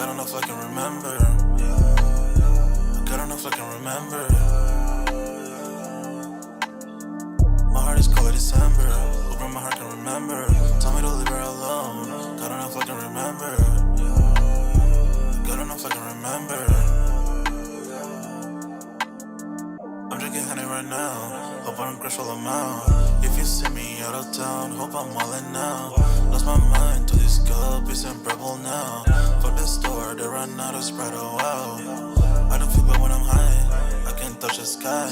I don't know if I can remember. I don't know if I can remember. My heart is cold like December. Open my heart can remember. Tell me to leave her alone. I don't know if I can remember. I don't know if I can remember. I'm drinking honey right now. Hope I don't crush all them out. If you see me out of town, hope I'm wildin' now. Lost my mind to this guppies and purple now. Fuck the store, they run out of Sprite, oh wow. I don't feel bad when I'm high, I can't touch the sky.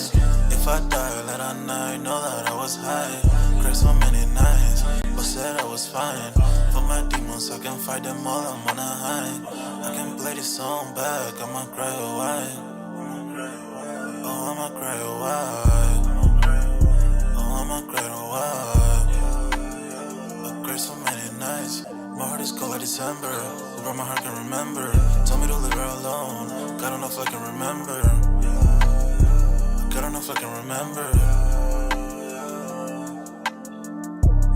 If I die late at night, know that I was high. Cried so many nights, but said I was fine. For my demons, I can fight them all, I'm on a high. I can play this song back, I'ma cry a while. Oh, I'ma cry a while. Oh, I'ma cry a while. I cried so many nights. My heart is cold like December. Who broke my heart can remember. Tell me to leave her alone. I don't know if I can remember. I don't know if I can remember.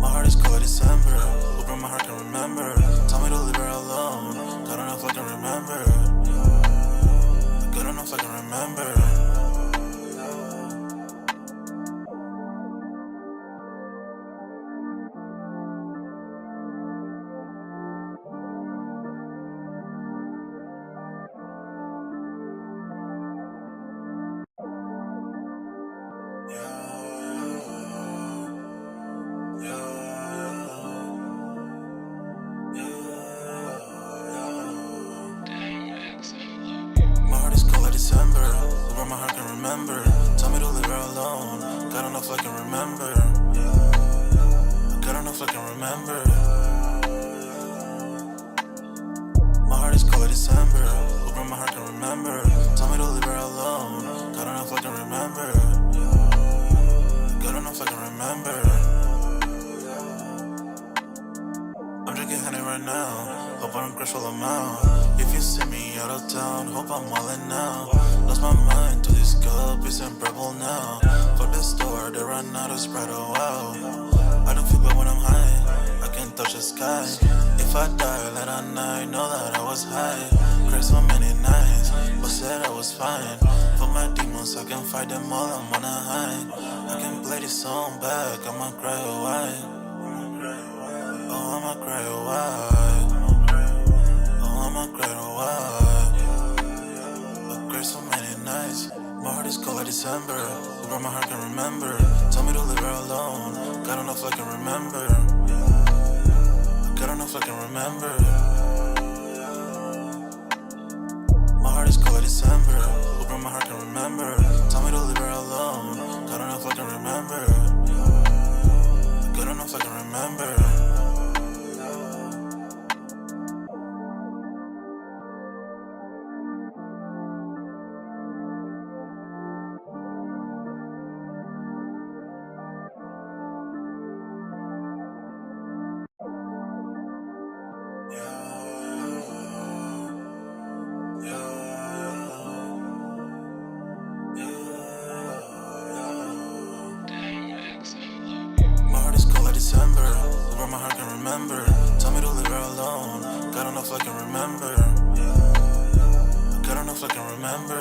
My heart is cold like December. Who broke my heart can remember. Tell me to leave her alone. I don't know if I can remember. I don't know if I can remember. December, where my heart can remember. Tell me to leave her alone. I don't know if I can remember. I don't know if I can remember. My heart is cold like December, where my heart can remember. Tell me to leave her alone. I don't know if I can remember. I don't know if I can remember. I'm drinking honey right now. Hope I don't crush all them out. If you see me out of town, hope I'm wildin' now. Lost my mind to these guppies and purple now. Fuck the store, they run out of Sprite, oh wow. I don't feel bad when I'm high, I can't touch the sky. If I die late at night, know that I was high. Cried so many nights, but said I was fine. For my demons, I can fight them all, I'm on a high. I can play this song back, I'ma cry a while. Oh, I'ma cry a while. I'ma cry a while. I cried so many nights. My heart is cold like December. Who broke my heart can remember. Tell me to leave her alone. I don't know if I can remember. I don't know if I can remember. My heart is cold like December. Who broke my heart can remember. Tell me to leave her alone. I don't know if I can remember. I don't know if I can remember. December, where my heart can remember. Tell me to leave her alone. I don't know if I can remember. I don't know if I can remember.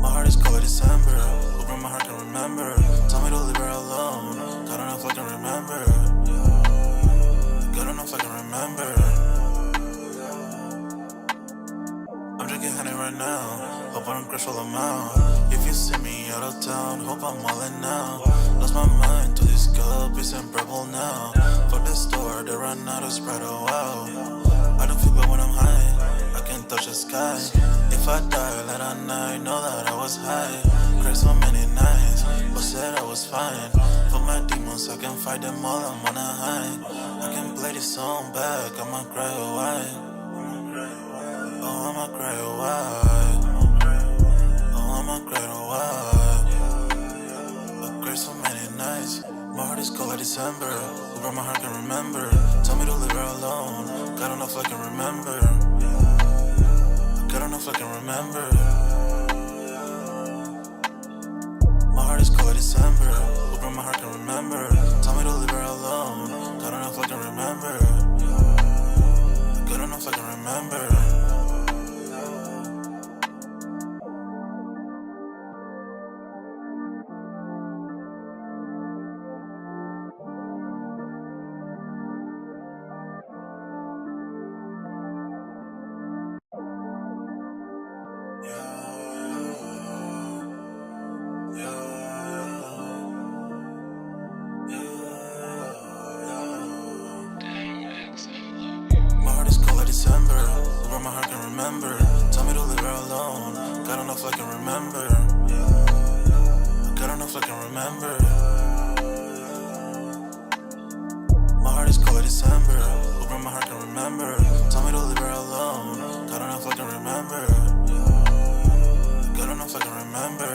My heart is cold like December, where my heart can remember. Tell me to leave her alone. I don't know if I can remember. I don't know if I can remember. I'm drinking honey right now. Hope I don't crush all them out. If you see me out of town, hope I'm wildin' now. Lost my mind to these guppies and purple now. Fuck the store, they run out of Sprite, oh wow. I don't feel bad when I'm high, I can't touch the sky. If I die late at night, know that I was high. Cried so many nights, but said I was fine. For my demons, I can fight them all, I'm on a high. I can play this song back, I'ma cry a while. Oh, I'ma cry a while. Oh, I'ma cry a while. I cried so many nights. My heart is cold like December. Who broke my heart can remember. Tell me to leave her alone. I don't know if I can remember. I don't know if I can remember. My heart is cold like December. Who broke my heart can remember. Tell me to leave her alone. I don't know if I can remember. where my heart can remember. Tell me to leave her alone. God enough I can remember. God enough I can remember. My heart is cold December. Where my heart can remember. Tell me to leave her alone. God enough I can remember. God enough I can remember.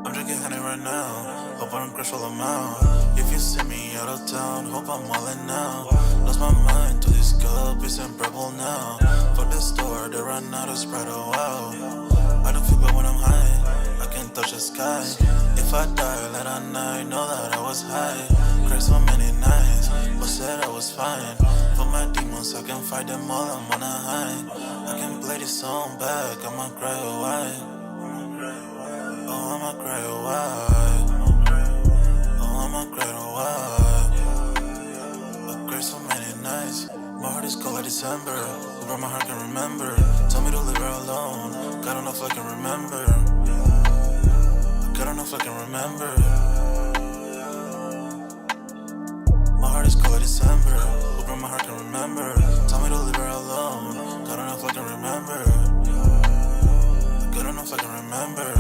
I'm drinking honey right now. Hope I don't crash all amount. If you see me out of town, hope I'm wildin' now. Lost my mind to this cup, it's unbearable now. For the store, they run out of Sprite, oh wow. I don't feel bad when I'm high, I can't touch the sky. If I die late at night, know that I was high. Cried so many nights, but said I was fine. For my demons, I can fight them all, I'm on a high. I can play this song back, I'ma cry a while. Oh, I'ma cry a while. Oh, I'ma cry a while. I cried so many nights. My heart is cold like December. Where my heart can remember. Tell me to leave her alone. God enough I can remember. God enough I can remember. My heart is cold like December. Where my heart can remember. Tell me to leave her alone. God enough I can remember. God enough I can remember.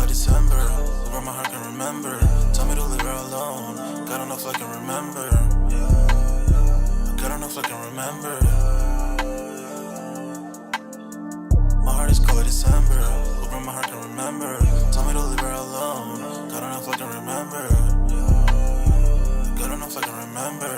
December, where my heart can remember. Tell me to leave her alone. God enough I can remember. God enough I can remember. My heart is cold like December, where my heart can remember. Tell me to leave her alone. God enough I can remember. God enough I can remember.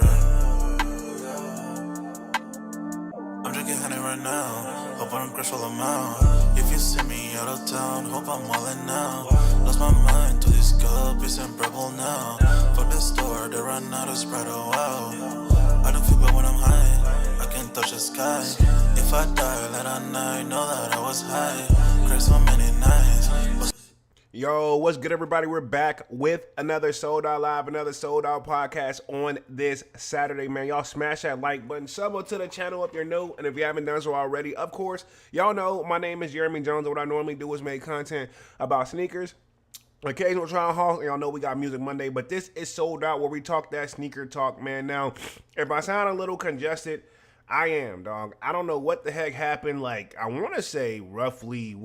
I'm drinking honey right now. Hope I don't crash all amount. If you see me out of town, hope I'm wildin' now. Lost my mind to this cup, it's unbearable now. For the store, they run out of Sprite, oh wow. I don't feel bad when I'm high, I can't touch the sky. If I die late at night, know that I was high. Cried so many nights. Yo, what's good, everybody? We're back with another Sold Out Live, another Sold Out podcast on this Saturday, man. Y'all smash that like button, sub to the channel if you're new, and if you haven't done so already, of course, y'all know my name is Jeremy Jones, and what I normally do is make content about sneakers, occasional trial hauls, and y'all know we got Music Monday, but this is Sold Out, where we talk that sneaker talk, man. Now, if I sound a little congested, I am, dog. I don't know what the heck happened, like, I want to say roughly,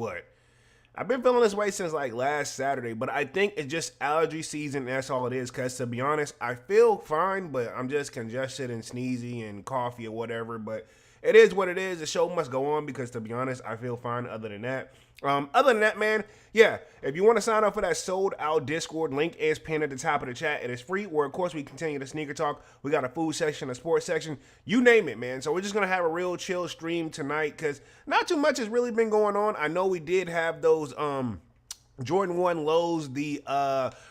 I've been feeling this way since like last Saturday, but I think it's just allergy season. That's all it is. Because to be honest, I feel fine, but I'm just congested and sneezy and coughy or whatever. But it is what it is. The show must go on because to be honest, I feel fine other than that. Other than that, man, yeah, if you want to sign up for that Sold Out Discord, link is pinned at the top of the chat. It is free, where, of course, we continue the sneaker talk. We got a food section, a sports section, you name it, man. So we're just going to have a real chill stream tonight because not too much has really been going on. I know we did have those Jordan 1 lows, the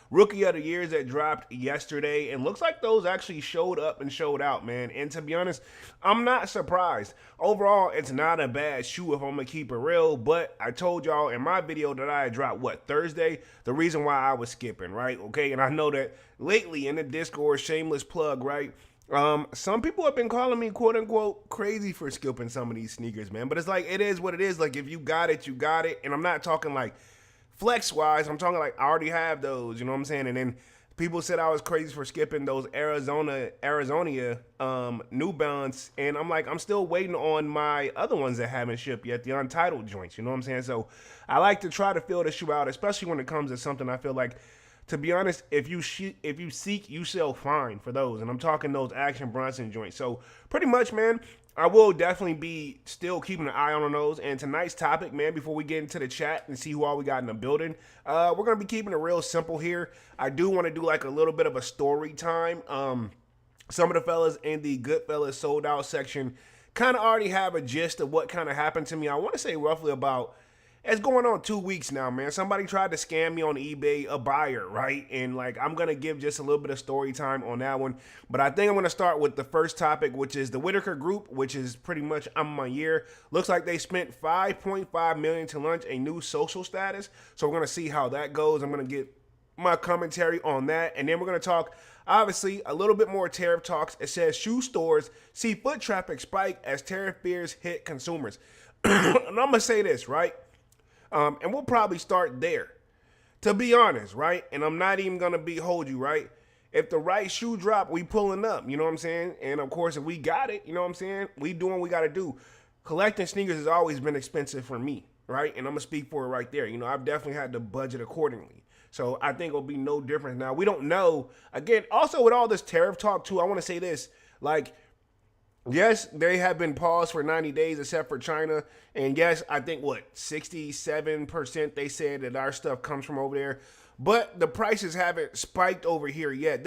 Rookie of the Years that dropped yesterday, and looks like those actually showed up and showed out, man. And to be honest, I'm not surprised. Overall, it's not a bad shoe if I'm gonna keep it real, but I told y'all in my video that I had dropped, Thursday, the reason why I was skipping, right? Okay, and I know that lately in the Discord, shameless plug, right? Some people have been calling me quote unquote crazy for skipping some of these sneakers, man. But it's like, it is what it is. Like, if you got it, you got it. And I'm not talking like flex wise, I'm talking like I already have those, you know what I'm saying? And then people said I was crazy for skipping those Arizona New Balance, and I'm like, I'm still waiting on my other ones that haven't shipped yet, the Untitled joints, you know what I'm saying? So I like to try to fill the shoe out, especially when it comes to something I feel like, to be honest, if you seek, you shall find for those, and I'm talking those Action Bronson joints. So pretty much, man, I will definitely be still keeping an eye on those. And tonight's topic, man, before we get into the chat and see who all we got in the building, we're going to be keeping it real simple here. I do want to do like a little bit of a story time. Some of the fellas in the Goodfellas Sold Out section kind of already have a gist of what kind of happened to me. I want to say roughly about it's going on 2 weeks now, man. Somebody tried to scam me on eBay, a buyer, right? And like, I'm going to give just a little bit of story time on that one. But I think I'm going to start with the first topic, which is the Whitaker group, which is pretty much I'm my year. Looks like they spent $5.5 million to launch a new social status. So we're going to see how that goes. I'm going to get my commentary on that. And then we're going to talk, obviously, a little bit more tariff talks. It says shoe stores see foot traffic spike as tariff fears hit consumers. And I'm going to say this, right? And we'll probably start there. To be honest, right? And I'm not even going to hold you, right? If the right shoe drop, we pulling up, you know what I'm saying? And of course, if we got it, you know what I'm saying? We doing what we got to do. Collecting sneakers has always been expensive for me, right? And I'm going to speak for it right there. You know, I've definitely had to budget accordingly. So I think it'll be no different now. We don't know. Again, also with all this tariff talk too, I want to say this, like, yes, they have been paused for 90 days except for China. And yes, I think, 67% they said that our stuff comes from over there. But the prices haven't spiked over here yet.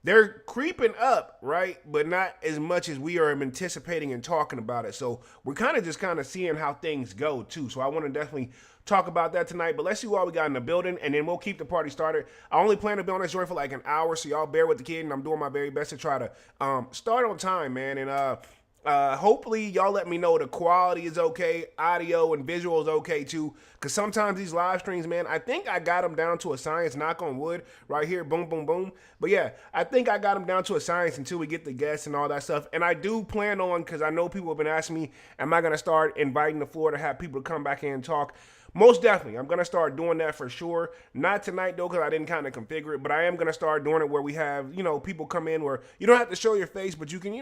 They're creeping up, right? But not as much as we are anticipating and talking about it. So we're kind of seeing how things go too. So I want to definitely talk about that tonight. But let's see what we got in the building, and then we'll keep the party started. I only plan to be on this joint for like an hour, so y'all bear with the kid, and I'm doing my very best to try to start on time, man. And hopefully y'all let me know the quality is okay, audio and visual is okay too, because sometimes these live streams, man, I think I got them down to a science, knock on wood, right here, boom, boom, boom. But yeah, I think I got them down to a science until we get the guests and all that stuff. And I do plan on, because I know people have been asking me, am I going to start inviting the floor to have people to come back in and talk? Most definitely. I'm going to start doing that for sure. Not tonight, though, because I didn't kind of configure it. But I am going to start doing it where we have, people come in where you don't have to show your face, but you can,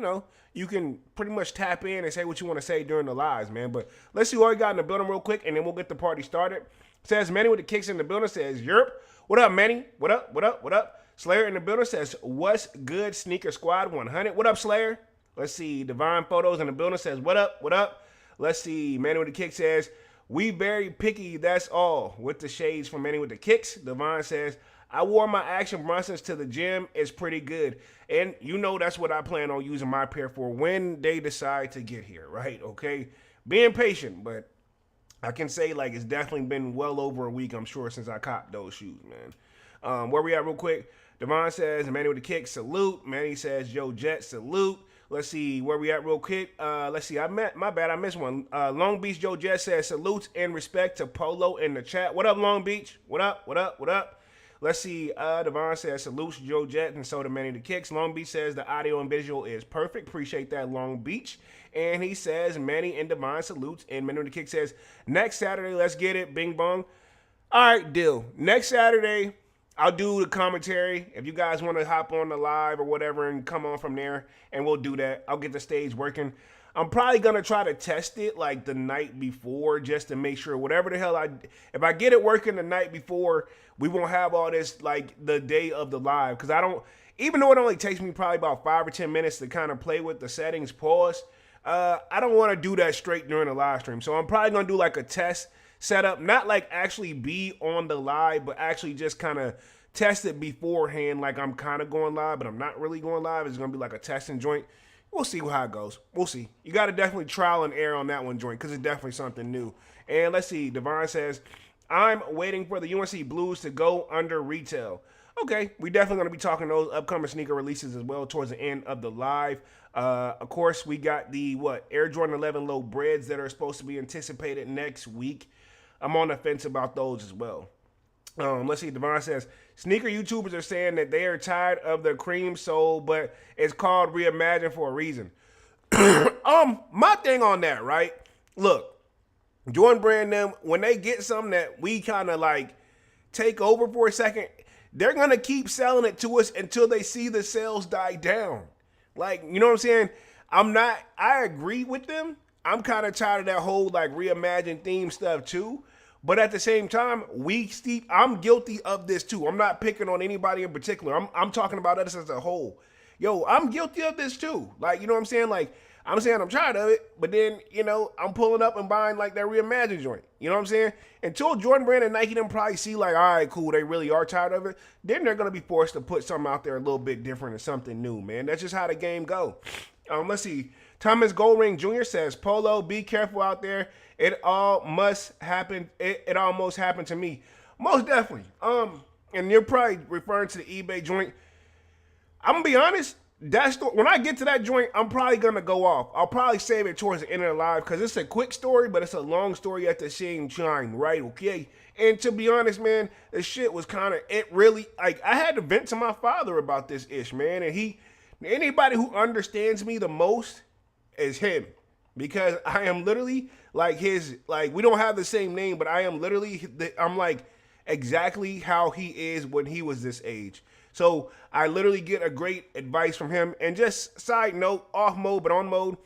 you can pretty much tap in and say what you want to say during the lives, man. But let's see what we got in the building real quick, and then we'll get the party started. Says Manny with the kicks in the building. Says, Europe. What up, Manny? What up? What up? What up? Slayer in the building says, what's good, Sneaker Squad 100? What up, Slayer? Let's see. Divine Photos in the building says, what up? What up? Let's see. Manny with the kick says, we very picky, that's all. With the shades from Manny with the kicks. Devon says, I wore my Action Bronsons to the gym. It's pretty good. And that's what I plan on using my pair for when they decide to get here, right? Okay? Being patient, but I can say, it's definitely been well over a week, I'm sure, since I copped those shoes, man. Where we at real quick? Devon says, Manny with the kicks, salute. Manny says, Joe Jet, salute. Let's see where we at real quick. Let's see. My bad. I missed one. Long Beach Joe Jess says salutes and respect to Polo in the chat. What up, Long Beach? What up? What up? What up? Let's see. Devon says salutes Joe Jet and so do Manny the Kicks. Long Beach says the audio and visual is perfect. Appreciate that, Long Beach. And he says Manny and Devon salutes. And Manny the Kick says next Saturday, let's get it. Bing bong. All right, deal. Next Saturday, I'll do the commentary. If you guys want to hop on the live or whatever and come on from there, and we'll do that. I'll get the stage working. I'm probably going to try to test it the night before just to make sure whatever the hell if I get it working the night before, we won't have all this the day of the live. Because even though it only takes me probably about 5 or 10 minutes to kind of play with the settings, pause, I don't want to do that straight during the live stream. So I'm probably going to do a test setup, not actually be on the live, but actually just kind of test it beforehand, I'm kind of going live, but I'm not really going live. It's going to be a testing joint. We'll see how it goes. We'll see. You got to definitely trial and error on that one joint because it's definitely something new. And let's see. Devon says, I'm waiting for the UNC Blues to go under retail. Okay, we definitely going to be talking those upcoming sneaker releases as well towards the end of the live. Of course, we got the Air Jordan 11 Low Breads that are supposed to be anticipated next week. I'm on the fence about those as well. Let's see. Devon says sneaker YouTubers are saying that they are tired of the cream sole, but it's called Reimagine for a reason. My thing on that, right? Look, Jordan Brand them, when they get something that we kind of take over for a second, they're gonna keep selling it to us until they see the sales die down. You know what I'm saying? I agree with them. I'm kind of tired of that whole Reimagine theme stuff too. But at the same time, I'm guilty of this too. I'm not picking on anybody in particular. I'm talking about us as a whole. Yo, I'm guilty of this too. You know what I'm saying? I'm saying I'm tired of it, but then, I'm pulling up and buying that Reimagine joint. You know what I'm saying? Until Jordan Brand and Nike them probably see all right, cool, they really are tired of it, then they're going to be forced to put something out there a little bit different and something new, man. That's just how the game go. Let's see. Thomas Goldring Jr. says, Polo, be careful out there. It all must happen. It almost happened to me. Most definitely. And you're probably referring to the eBay joint. I'm gonna be honest. When I get to that joint, I'm probably gonna go off. I'll probably save it towards the end of the live because it's a quick story, but it's a long story at the same time, right? Okay. And to be honest, man, the shit was kind of it. Really, like I had to vent to my father about this ish, man, and anybody who understands me the most is him because I am literally like we don't have the same name, but I am literally I'm like exactly how he is when he was this age. So I literally get a great advice from him. And just side note, off mode but on mode,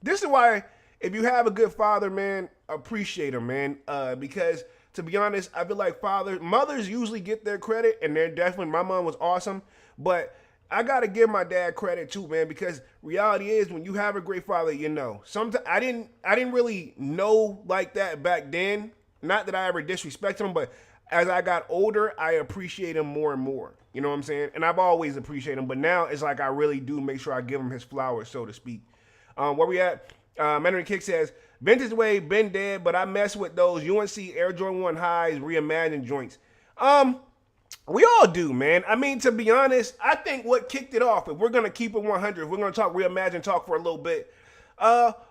this is why if you have a good father, man, appreciate him, man. Because to be honest, I feel like mothers usually get their credit, and they're definitely, my mom was awesome, but I gotta give my dad credit too, man, because reality is when you have a great father, you know. Sometimes I didn't really know like that back then. Not that I ever disrespected him, but as I got older, I appreciate him more and more. You know what I'm saying? And I've always appreciated him, but now it's like I really do make sure I give him his flowers, so to speak. Where we at? Mandarin Kick says, Vintage Wave been dead, but I mess with those UNC Air Jordan 1 highs reimagined joints. We all do, man. I mean, to be honest, I think what kicked it off, if we're going to keep it 100, if we're going to talk reimagined talk for a little bit,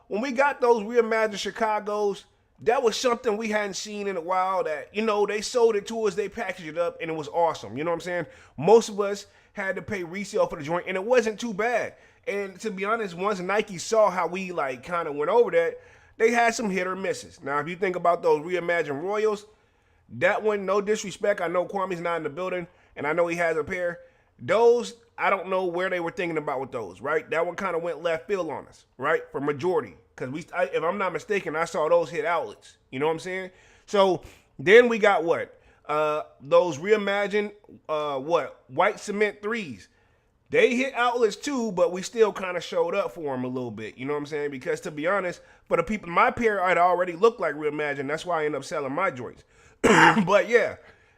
when we got those reimagined Chicagos, that was something we hadn't seen in a while that, you know, they sold it to us, they packaged it up, and it was awesome. You know what I'm saying? Most of us had to pay resale for the joint, and it wasn't too bad. And to be honest, once Nike saw how we, like, kind of went over that, they had some hit or misses. Now, if you think about those reimagined Royals, that one, no disrespect, I know Kwame's not in the building, and I know he has a pair. Those, I don't know where they were thinking about with those, right? That one kind of went left field on us, right? For majority. Because if I'm not mistaken, I saw those hit outlets. You know what I'm saying? So then we got what? Those reimagined, white cement threes. They hit outlets too, but we still kind of showed up for them a little bit. You know what I'm saying? Because to be honest, for the people, my pair had already looked like reimagined. That's why I ended up selling my joints. But yeah,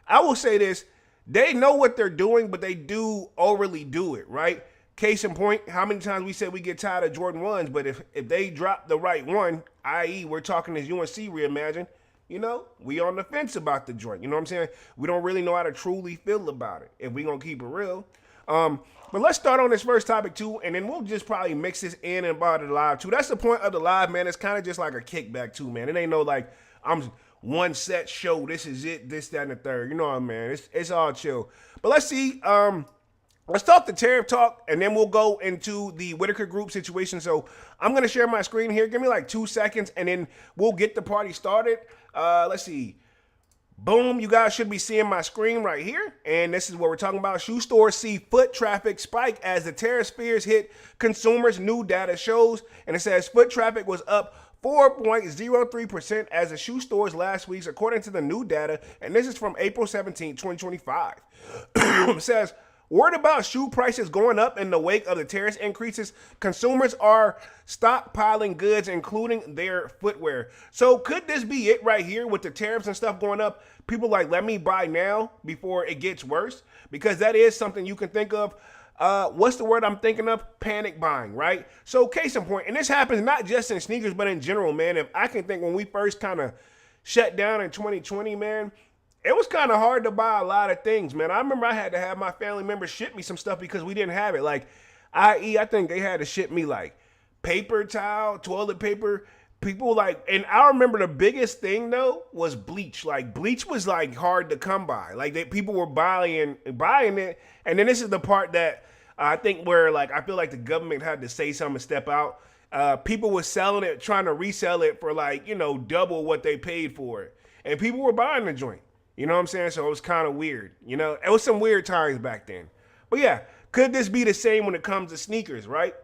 I will say this. They know what they're doing, but they do overly do it, right? Case in point, how many times we said we get tired of Jordan 1s, but if they drop the right one, i.e. we're talking this UNC reimagined, you know, we on the fence about the joint. You know what I'm saying? We don't really know how to truly feel about it if we going to keep it real. But let's start on this first topic too, and then we'll just probably mix this in and about the live too. That's the point of the live, man. It's kind of just like a kickback too, man. It ain't no like, I'm one set show, this is it, this, that, and the third. You know what I mean? It's all chill. But let's see, let's talk the tariff talk, and then we'll go into the Whitaker group situation. So I'm going to share my screen here. Give me like 2 seconds, and then we'll get the party started. Let's see. Boom. You guys should be seeing my screen right here. And this is what we're talking about. Shoe stores see foot traffic spike as the tariff fears hit consumers, new data shows. And it says foot traffic was up 4.03% as the shoe stores last week, according to the new data. And this is from April 17, 2025. It says, worried about shoe prices going up in the wake of the tariff increases, consumers are stockpiling goods, including their footwear. So could this be it right here with the tariffs and stuff going up? People like, let me buy now before it gets worse, because that is something you can think of. What's the word I'm thinking of? Panic buying, right? So case in point, and this happens not just in sneakers, but in general, man. If I can think when we first kind of shut down in 2020, man, it was kind of hard to buy a lot of things, man. I remember I had to have my family members ship me some stuff because we didn't have it. Like, i.e., I think they had to ship me like paper towel, toilet paper. People like, and I remember the biggest thing though was bleach. Like bleach was like hard to come by. Like people were buying it, and then this is the part that I think where like I feel like the government had to say something and step out. People were selling it, trying to resell it for like, you know, double what they paid for it, and people were buying the joint. You know what I'm saying? So it was kind of weird. You know, it was some weird times back then. But yeah, could this be the same when it comes to sneakers, right?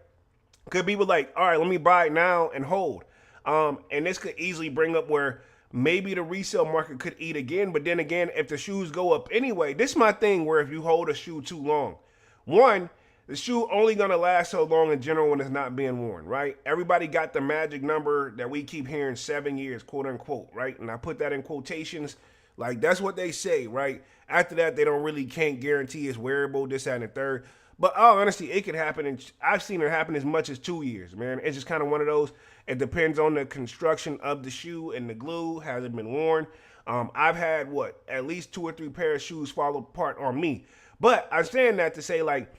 Could people like, all right, let me buy it now and hold. And this could easily bring up where maybe the resale market could eat again. But then again, if the shoes go up anyway, this is my thing where if you hold a shoe too long, one, the shoe only going to last so long in general when it's not being worn, right? Everybody got the magic number that we keep hearing, 7 years, quote unquote, right? And I put that in quotations. Like, that's what they say, right? After that, they don't really can't guarantee it's wearable, this, that, and the third. But all honesty, it could happen, and I've seen it happen as much as 2 years, man. It's just kind of one of those. It depends on the construction of the shoe and the glue. Has it been worn? I've had at least 2 or 3 pair of shoes fall apart on me. But I'm saying that to say, like,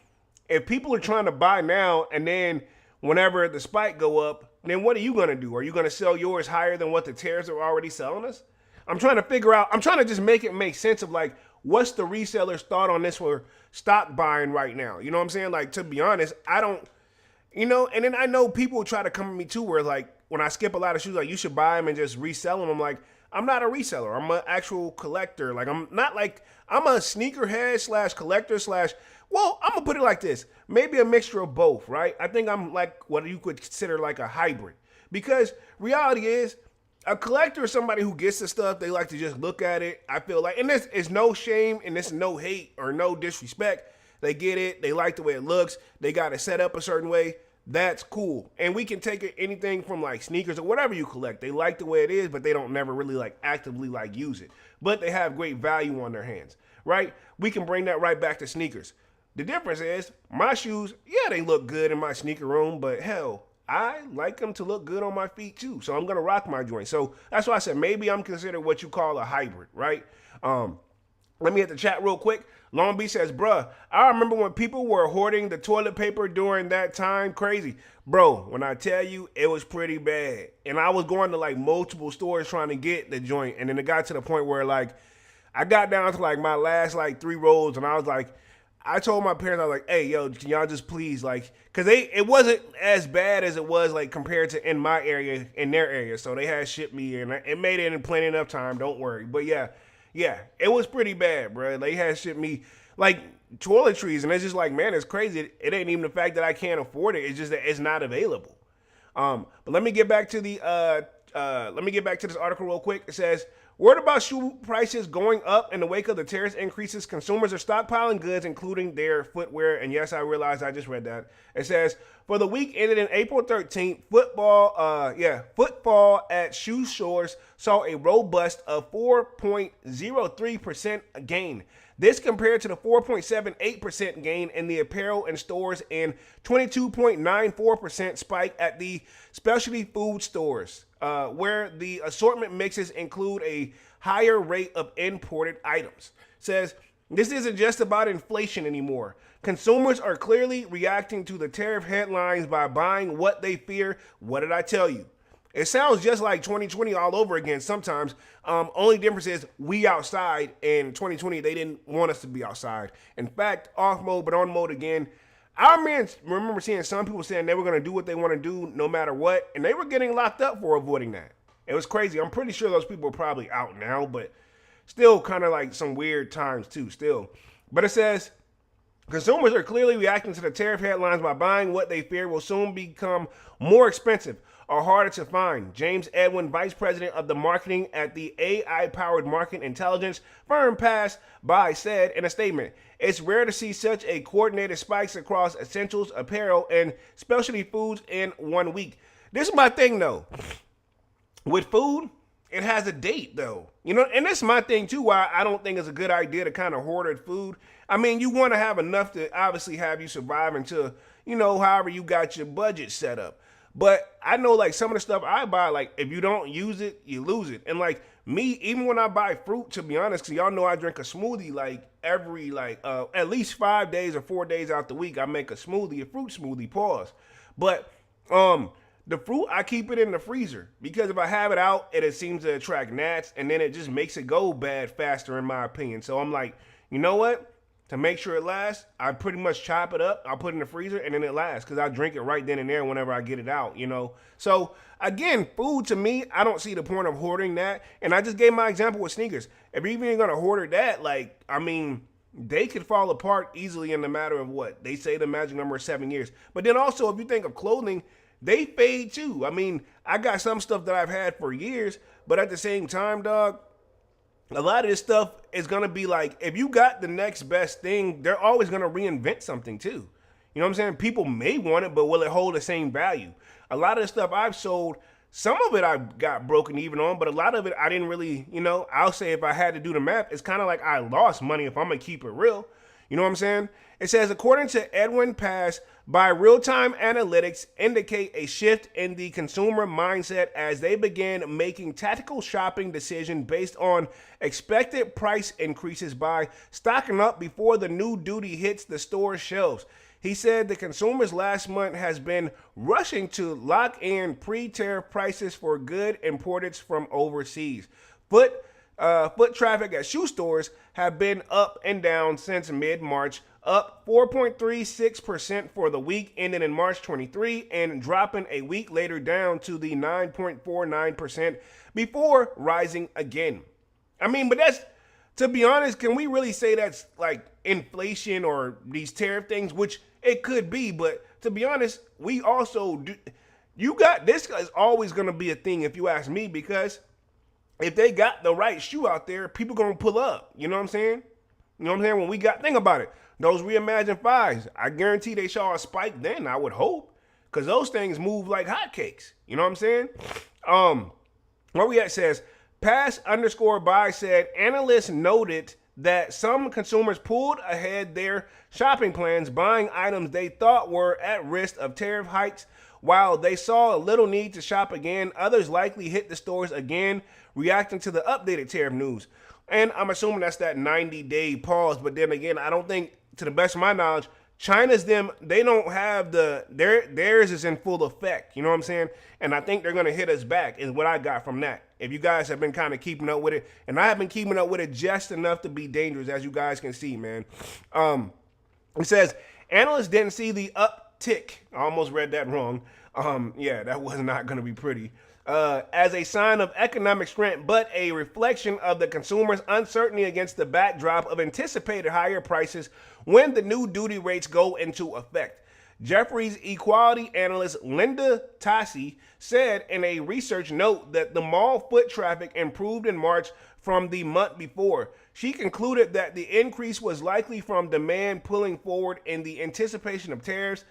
if people are trying to buy now and then whenever the spike go up, then what are you gonna do? Are you gonna sell yours higher than what the tears are already selling us? I'm trying to figure out. I'm trying to just make it make sense of like what's the reseller's thought on this for stock buying right now. You know what I'm saying? Like, to be honest, I don't. And then I know people try to come at me too, where like when I skip a lot of shoes, like you should buy them and just resell them. I'm like, I'm not a reseller. I'm an actual collector. Like I'm a sneakerhead / collector / well, I'm gonna put it like this. Maybe a mixture of both, right? I think I'm like what you could consider like a hybrid. Because reality is, a collector is somebody who gets the stuff. They like to just look at it. I feel like, and this is no shame and this is no hate or no disrespect. They get it. They like the way it looks. They got it set up a certain way. That's cool. And we can take it anything from like sneakers or whatever you collect. They like the way it is, but they don't never really like actively like use it. But they have great value on their hands, right? We can bring that right back to sneakers. The difference is my shoes, yeah, they look good in my sneaker room, but hell, I like them to look good on my feet too. So I'm going to rock my joints. So that's why I said maybe I'm considered what you call a hybrid, right? Let me hit the chat real quick. Long Beach says, bruh, I remember when people were hoarding the toilet paper during that time. Crazy. Bro, when I tell you, it was pretty bad. And I was going to like multiple stores trying to get the joint. And then it got to the point where like I got down to like my last like 3 rolls and I was like, I told my parents, I was like, hey, yo, can y'all just please, like, because it wasn't as bad as it was, like, compared to in my area, in their area. So they had shipped me, and it made it in plenty enough time, don't worry. But yeah, it was pretty bad, bro. They had shipped me, like, toiletries, and it's just like, man, it's crazy. It ain't even the fact that I can't afford it. It's just that it's not available. But let me get back to this article real quick. It says, word about shoe prices going up in the wake of the tariff increases. Consumers are stockpiling goods, including their footwear. And yes, I realized I just read that. It says, for the week ended in April 13th, footfall at shoe stores saw a robust of 4.03% gain. This compared to the 4.78% gain in the apparel and stores and 22.94% spike at the specialty food stores, where the assortment mixes include a higher rate of imported items. Says, this isn't just about inflation anymore. Consumers are clearly reacting to the tariff headlines by buying what they fear. What did I tell you? It sounds just like 2020 all over again sometimes. Only difference is we outside. In 2020, they didn't want us to be outside. In fact, off mode but on mode again. I remember seeing some people saying they were going to do what they want to do no matter what, and they were getting locked up for avoiding that. It was crazy. I'm pretty sure those people are probably out now, but still kind of like some weird times too still. But it says, consumers are clearly reacting to the tariff headlines by buying what they fear will soon become more expensive or harder to find. James Edwin, vice president of the marketing at the AI-powered market intelligence firm Pass By, said in a statement, it's rare to see such a coordinated spikes across essentials, apparel, and specialty foods in 1 week. This is my thing, though. With food, it has a date, though. And that's my thing, too, why I don't think it's a good idea to kind of hoard food. I mean, you want to have enough to obviously have you survive until, however you got your budget set up. But I know, like, some of the stuff I buy, like, if you don't use it, you lose it. And, like, me, even when I buy fruit, to be honest, because y'all know I drink a smoothie, like, every, like, at least 5 days or 4 days out the week, I make a fruit smoothie, pause. But the fruit, I keep it in the freezer. Because if I have it out, it seems to attract gnats, and then it just makes it go bad faster, in my opinion. So I'm like, you know what? To make sure it lasts, I pretty much chop it up, I'll put it in the freezer, and then it lasts because I drink it right then and there whenever I get it out, So, again, food to me, I don't see the point of hoarding that. And I just gave my example with sneakers. If you're even going to hoard that, like, I mean, they could fall apart easily in the matter of what? They say the magic number is 7 years. But then also, if you think of clothing, they fade too. I mean, I got some stuff that I've had for years, but at the same time, dog, a lot of this stuff is going to be like, if you got the next best thing, they're always going to reinvent something too. You know what I'm saying? People may want it, but will it hold the same value? A lot of the stuff I've sold, some of it I got broken even on, but a lot of it I didn't really, I'll say if I had to do the math, it's kind of like I lost money if I'm going to keep it real. You know what I'm saying? It says, according to Edwin Pass, by real-time analytics indicate a shift in the consumer mindset as they begin making tactical shopping decisions based on expected price increases by stocking up before the new duty hits the store shelves. He said the consumers last month has been rushing to lock in pre-tariff prices for good imported from overseas. Foot traffic at shoe stores have been up and down since mid-March, up 4.36% for the week ending in March 23 and dropping a week later down to the 9.49% before rising again. I mean, but that's, to be honest, can we really say that's like inflation or these tariff things, which it could be, but to be honest, we also do, this is always going to be a thing if you ask me, because if they got the right shoe out there, people going to pull up. You know what I'm saying? You know what I'm saying? When we got, think about it. Those Reimagined 5s, I guarantee they saw a spike then, I would hope. Because those things move like hotcakes. You know what I'm saying? Where we at says, Pass_by said, analysts noted that some consumers pulled ahead their shopping plans, buying items they thought were at risk of tariff hikes. While they saw little need to shop again, others likely hit the stores again, reacting to the updated tariff news. And I'm assuming that's that 90-day pause. But then again, I don't think, to the best of my knowledge, China's they don't have theirs is in full effect. You know what I'm saying? And I think they're going to hit us back is what I got from that. If you guys have been kind of keeping up with it, and I have been keeping up with it just enough to be dangerous, as you guys can see, man. It says, analysts didn't see the uptick. I almost read that wrong. Yeah, that was not going to be pretty. As a sign of economic strength, but a reflection of the consumer's uncertainty against the backdrop of anticipated higher prices when the new duty rates go into effect. Jefferies equality analyst Linda Tassi said in a research note that the mall foot traffic improved in March from the month before. She concluded that the increase was likely from demand pulling forward in the anticipation of tariffs,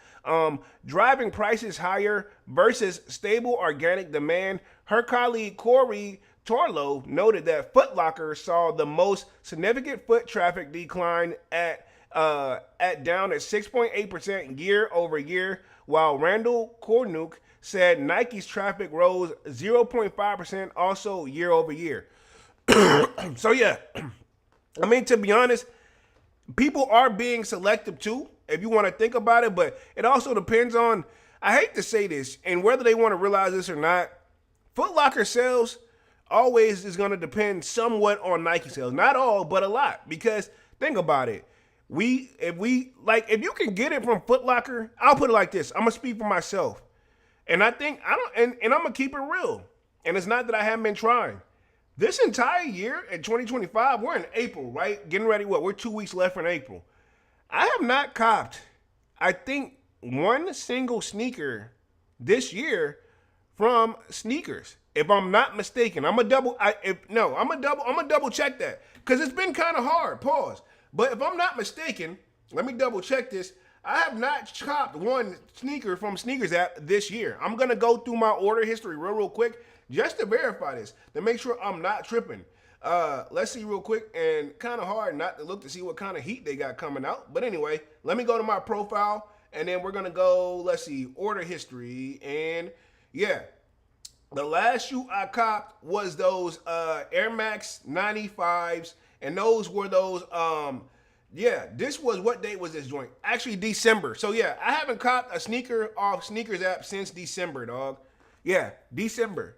driving prices higher versus stable organic demand. Her colleague Corey Torlow noted that Foot Locker saw the most significant foot traffic decline at down at 6.8% year over year, while Randall Kornuk said Nike's traffic rose 0.5% also year over year. So yeah, I mean, to be honest, people are being selective too, if you want to think about it, but it also depends on, I hate to say this, and whether they want to realize this or not, Foot Locker sales always is going to depend somewhat on Nike sales. Not all, but a lot, because think about it. If you can get it from Foot Locker, I'll put it like this. I'm going to speak for myself. And I think, and I'm going to keep it real. And it's not that I haven't been trying. This entire year in 2025, we're in April, right? Getting ready, we're 2 weeks left in April. I have not copped, I think, one single sneaker this year from sneakers. If I'm not mistaken, I'm gonna double check that. Because it's been kind of hard, pause. But if I'm not mistaken, let me double check this. I have not copped one sneaker from Sneakers app this year. I'm gonna go through my order history real quick just to verify this, to make sure I'm not tripping. Let's see real quick, and kind of hard not to look to see what kind of heat they got coming out. But anyway, let me go to my profile, and then we're gonna go, let's see, order history. And yeah, the last shoe I copped was those Air Max 95s, and those were those, this was, what date was this joint? Actually, December. So yeah, I haven't copped a sneaker off Sneakers app since December, dog. Yeah, December,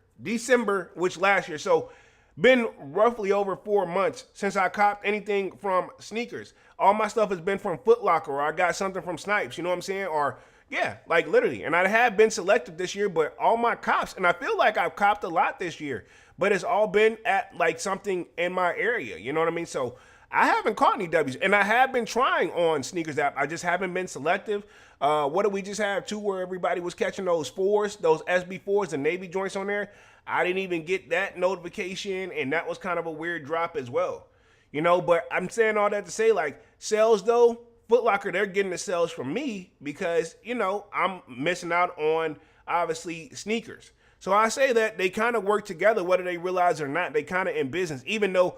which last year. So been roughly over 4 months since I copped anything from Sneakers. All my stuff has been from Foot Locker, or I got something from Snipes, you know what I'm saying? Or yeah, like literally. And I have been selective this year, but all my cops, and I feel like I've copped a lot this year, but it's all been at like something in my area, you know what I mean? So I haven't caught any W's, and I have been trying on Sneakers app. I just haven't been selective. What did we just have too, where everybody was catching those fours, those SB4s, the Navy joints on there? I didn't even get that notification, and that was kind of a weird drop as well. You know, but I'm saying all that to say, like, sales though, Foot Locker, they're getting the sales from me because, you know, I'm missing out on, obviously, sneakers. So I say that they kind of work together, whether they realize it or not. They kind of in business, even though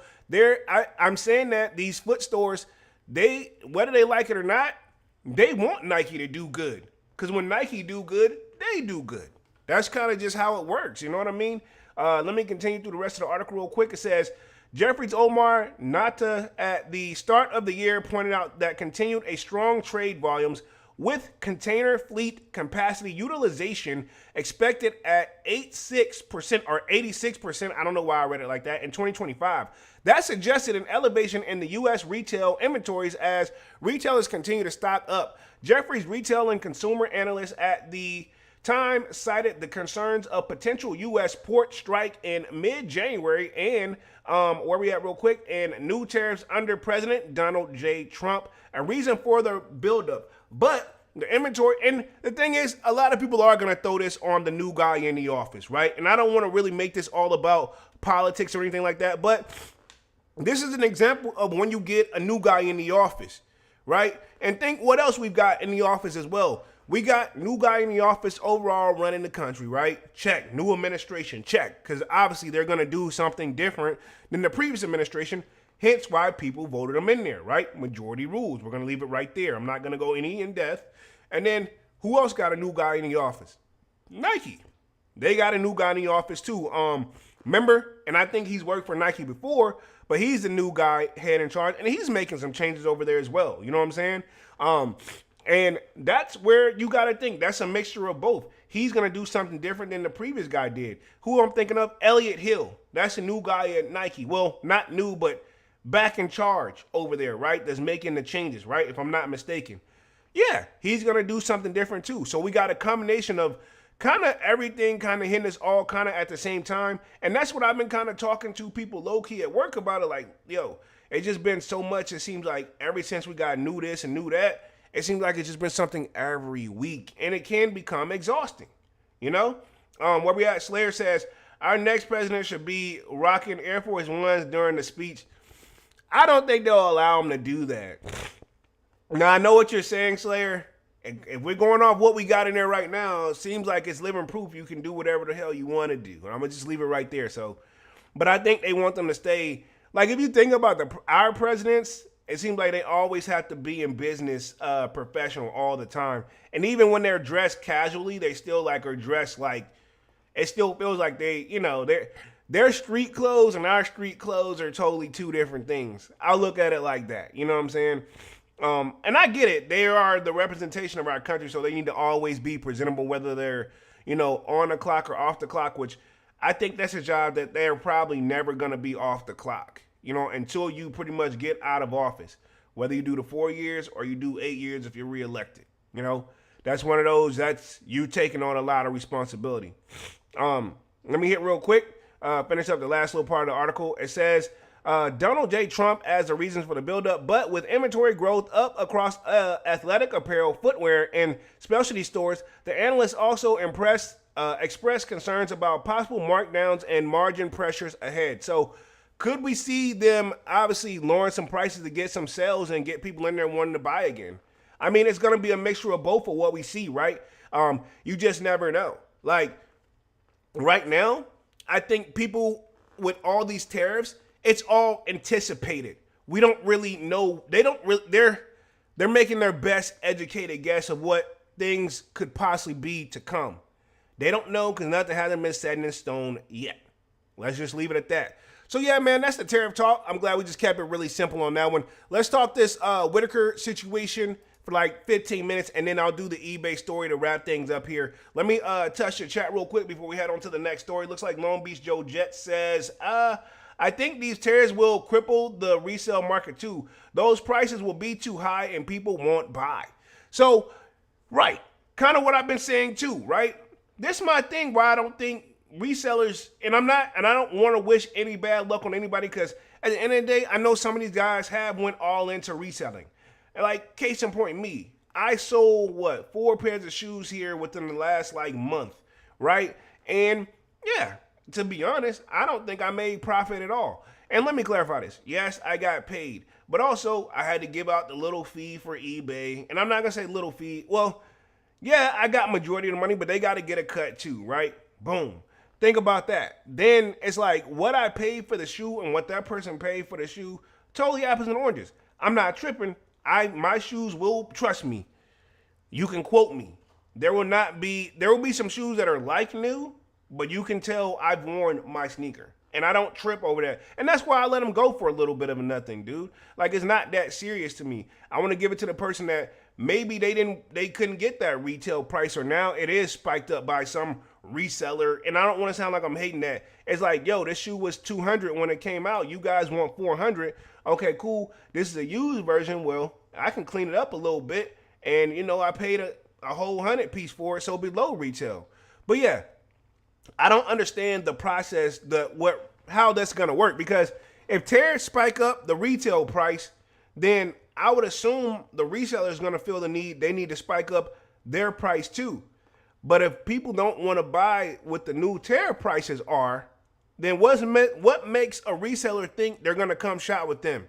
I'm saying that these foot stores, they, whether they like it or not, they want Nike to do good. Because when Nike do good, they do good. That's kind of just how it works. You know what I mean? Let me continue through the rest of the article real quick. It says, Jeffrey's Omar Nata at the start of the year pointed out that continued a strong trade volumes with container fleet capacity utilization expected at 86% or 86%. I don't know why I read it like that in 2025. That suggested an elevation in the U.S. retail inventories as retailers continue to stock up. Jeffrey's retail and consumer analyst at the time cited the concerns of potential U.S. port strike in mid-January and where we at real quick, and new tariffs under President Donald J. Trump, a reason for the buildup. But the inventory, and the thing is, a lot of people are going to throw this on the new guy in the office, right? And I don't want to really make this all about politics or anything like that, but this is an example of when you get a new guy in the office, right? And think what else we've got in the office as well. We got new guy in the office overall running the country, right? Check. New administration, check. Because obviously they're going to do something different than the previous administration, hence why people voted them in there, right? Majority rules. We're going to leave it right there. I'm not going to go any in depth. And then who else got a new guy in the office? Nike. They got a new guy in the office too. Remember, and I think he's worked for Nike before, but he's the new guy head in charge, and he's making some changes over there as well. You know what I'm saying? And that's where you got to think. That's a mixture of both. He's going to do something different than the previous guy did. Who I'm thinking of? Elliot Hill. That's a new guy at Nike. Well, not new, but back in charge over there, right? That's making the changes, right? If I'm not mistaken. Yeah, he's going to do something different too. So we got a combination of kind of everything kind of hitting us all kind of at the same time. And that's what I've been kind of talking to people low-key at work about it. Like, yo, it's just been so much. It seems like ever since we got new this and new that, it seems like it's just been something every week, and it can become exhausting, you know? Where we at, Slayer says, our next president should be rocking Air Force Ones during the speech. I don't think they'll allow him to do that. Now, I know what you're saying, Slayer. If we're going off what we got in there right now, it seems like it's living proof you can do whatever the hell you want to do. I'm going to just leave it right there. So, but I think they want them to stay. Like, if you think about our presidents, it seems like they always have to be in business professional all the time. And even when they're dressed casually, they still like are dressed like, it still feels like they, you know, their street clothes and our street clothes are totally two different things. I'll look at it like that. You know what I'm saying? And I get it. They are the representation of our country, so they need to always be presentable, whether they're, you know, on the clock or off the clock, which I think that's a job that they're probably never going to be off the clock. You know, until you pretty much get out of office, whether you do the 4 years or you do 8 years if you're reelected. You know, that's one of those, that's you taking on a lot of responsibility. Let me hit real quick, finish up the last little part of the article. It says, Donald J. Trump as the reasons for the buildup, but with inventory growth up across athletic apparel, footwear, and specialty stores, the analysts also expressed concerns about possible markdowns and margin pressures ahead. So, could we see them obviously lowering some prices to get some sales and get people in there wanting to buy again? I mean, it's going to be a mixture of both of what we see, right? You just never know. Like, right now, I think people with all these tariffs, it's all anticipated. We don't really know. They're making their best educated guess of what things could possibly be to come. They don't know because nothing hasn't been set in stone yet. Let's just leave it at that. So yeah, man, that's the tariff talk. I'm glad we just kept it really simple on that one. Let's talk this Whitaker situation for like 15 minutes, and then I'll do the eBay story to wrap things up here. Let me touch the chat real quick before we head on to the next story. Looks like Long Beach Joe Jet says, I think these tariffs will cripple the resale market too. Those prices will be too high and people won't buy. So, right, kind of what I've been saying too, right? This is my thing why I don't think resellers, and I don't want to wish any bad luck on anybody, because at the end of the day, I know some of these guys have went all into reselling. And like, case in point, me, I sold 4 pairs of shoes here within the last like month, right? And yeah, to be honest, I don't think I made profit at all. And let me clarify this. Yes, I got paid, but also I had to give out the little fee for eBay. And I'm not gonna say little fee. Well, yeah, I got majority of the money, but they got to get a cut too, right? Boom. Think about that. Then it's like what I paid for the shoe and what that person paid for the shoe, totally apples and oranges. I'm not tripping. My shoes will, trust me. You can quote me. There will be some shoes that are like new, but you can tell I've worn my sneaker. And I don't trip over that. And that's why I let them go for a little bit of nothing, dude. Like, it's not that serious to me. I want to give it to the person that maybe they couldn't get that retail price, or now it is spiked up by some reseller. And I don't want to sound like I'm hating that. It's like, yo, this shoe was 200 when it came out. You guys want 400. Okay, cool. This is a used version. Well, I can clean it up a little bit. And, I paid a whole 100 piece for it, so below retail. But yeah, I don't understand the process, how that's gonna work, because if tariffs spike up the retail price, then I would assume the reseller is gonna feel they need to spike up their price too. But if people don't want to buy what the new tariff prices are, then what makes a reseller think they're gonna come shop with them?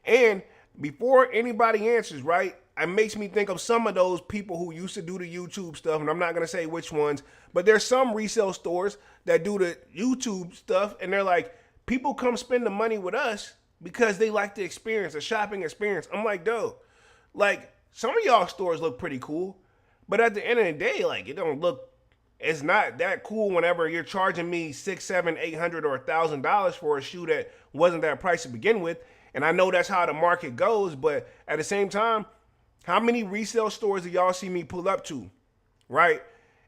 And before anybody answers, right, it makes me think of some of those people who used to do the YouTube stuff, and I'm not going to say which ones, but there's some resale stores that do the YouTube stuff, and they're like, people come spend the money with us because they like the experience, the shopping experience. I'm like, dude, like, some of y'all stores look pretty cool, but at the end of the day, like, it's not that cool whenever you're charging me $600, $700, $800, or $1,000 for a shoe that wasn't that price to begin with. And I know that's how the market goes, but at the same time, how many resale stores do y'all see me pull up to, right?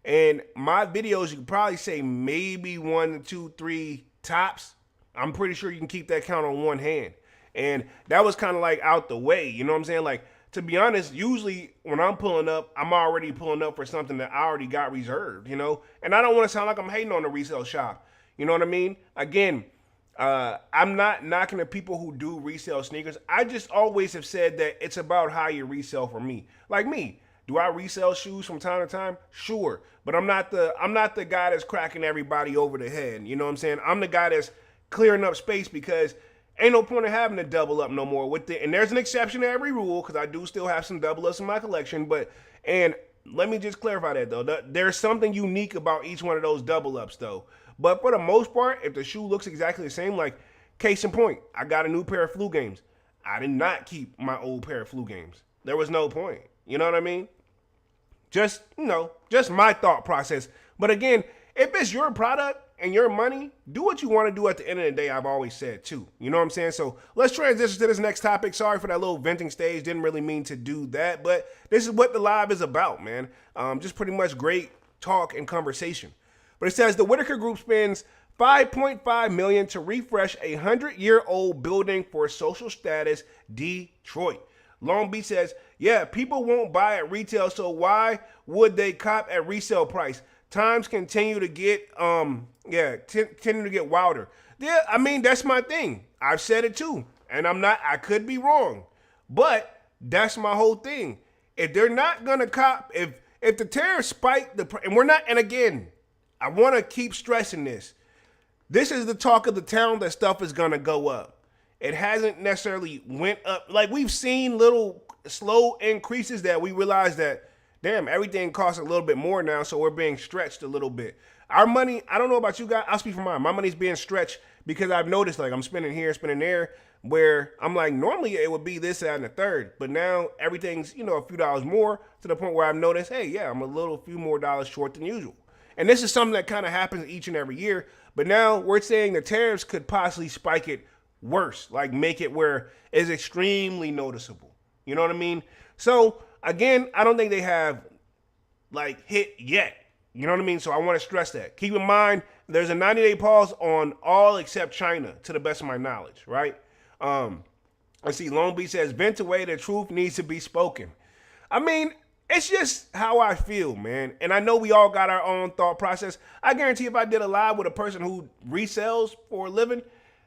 And my videos, you could probably say maybe 1, 2, 3 tops. I'm pretty sure you can keep that count on one hand. And that was kind of like out the way, you know what I'm saying? Like, to be honest, usually when I'm pulling up, I'm already pulling up for something that I already got reserved, And I don't want to sound like I'm hating on the resale shop. You know what I mean? Again, I'm not knocking the people who do resale sneakers. I just always have said that it's about how you resell for me. Like me, do I resell shoes from time to time? Sure, but I'm not the guy that's cracking everybody over the head. You know what I'm saying? I'm the guy that's clearing up space, because ain't no point in having to double up no more with it. And there's an exception to every rule, because I do still have some double ups in my collection. And let me just clarify that though. There's something unique about each one of those double ups though. But for the most part, if the shoe looks exactly the same, like case in point, I got a new pair of Flu Games. I did not keep my old pair of Flu Games. There was no point. You know what I mean? Just my thought process. But again, if it's your product and your money, do what you want to do at the end of the day, I've always said too. You know what I'm saying? So let's transition to this next topic. Sorry for that little venting stage. Didn't really mean to do that. But this is what the live is about, man. Just pretty much great talk and conversation. But it says the Whitaker Group spends $5.5 million to refresh a 100-year-old building for social status Detroit. Long Beach says, yeah, people won't buy at retail, so why would they cop at resale price? Times continue to get continue to get wilder. Yeah, I mean, that's my thing. I've said it too. And I could be wrong. But that's my whole thing. If they're not gonna cop, if the tariffs spike and again, I want to keep stressing this. This is the talk of the town that stuff is going to go up. It hasn't necessarily went up. Like, we've seen little slow increases that we realize that, damn, everything costs a little bit more now, so we're being stretched a little bit. Our money, I don't know about you guys, I'll speak for mine. My money's being stretched because I've noticed, like, I'm spending here, spending there, where I'm like, normally it would be this, that, and the third. But now everything's, a few dollars more, to the point where I've noticed, hey, yeah, I'm a few more dollars short than usual. And this is something that kind of happens each and every year. But now we're saying the tariffs could possibly spike it worse, like make it where it's extremely noticeable. You know what I mean? So, again, I don't think they have, hit yet. You know what I mean? So I want to stress that. Keep in mind, there's a 90-day pause on all except China, to the best of my knowledge, right? Let's see, Long Beach says, vent away, the truth needs to be spoken. I mean, it's just how I feel, man. And I know we all got our own thought process. I guarantee if I did a live with a person who resells for a living,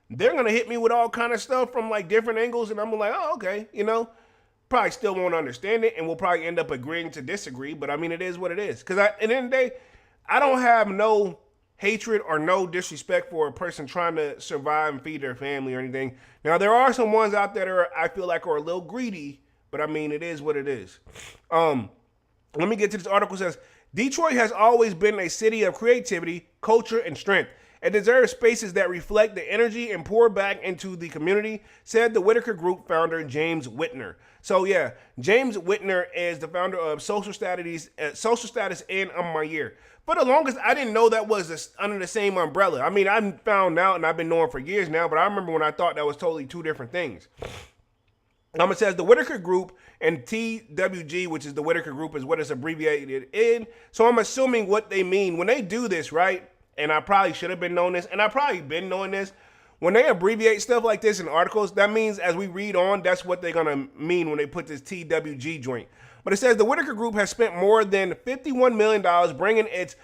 they're going to hit me with all kind of stuff from different angles. And I'm like, oh, okay, probably still won't understand it. And we'll probably end up agreeing to disagree. But I mean, it is what it is. Because at the end of the day, I don't have no hatred or no disrespect for a person trying to survive and feed their family or anything. Now, there are some ones out there I feel like are a little greedy. But I mean, it is what it is. Let me get to this article. It says, Detroit has always been a city of creativity, culture, and strength. It deserves spaces that reflect the energy and pour back into the community, said the Whitaker Group founder James Whitner. So yeah, James Whitner is the founder of Social Status and My Year. For the longest, I didn't know that was under the same umbrella. I mean, I found out and I've been knowing for years now, but I remember when I thought that was totally two different things. It says the Whitaker Group and TWG, which is the Whitaker Group, is what it's abbreviated in. So I'm assuming what they mean when they do this, right? And I probably should have been knowing this, and I probably been knowing this. When they abbreviate stuff like this in articles, that means as we read on, that's what they're gonna mean when they put this TWG joint. But it says the Whitaker Group has spent more than $51 million bringing its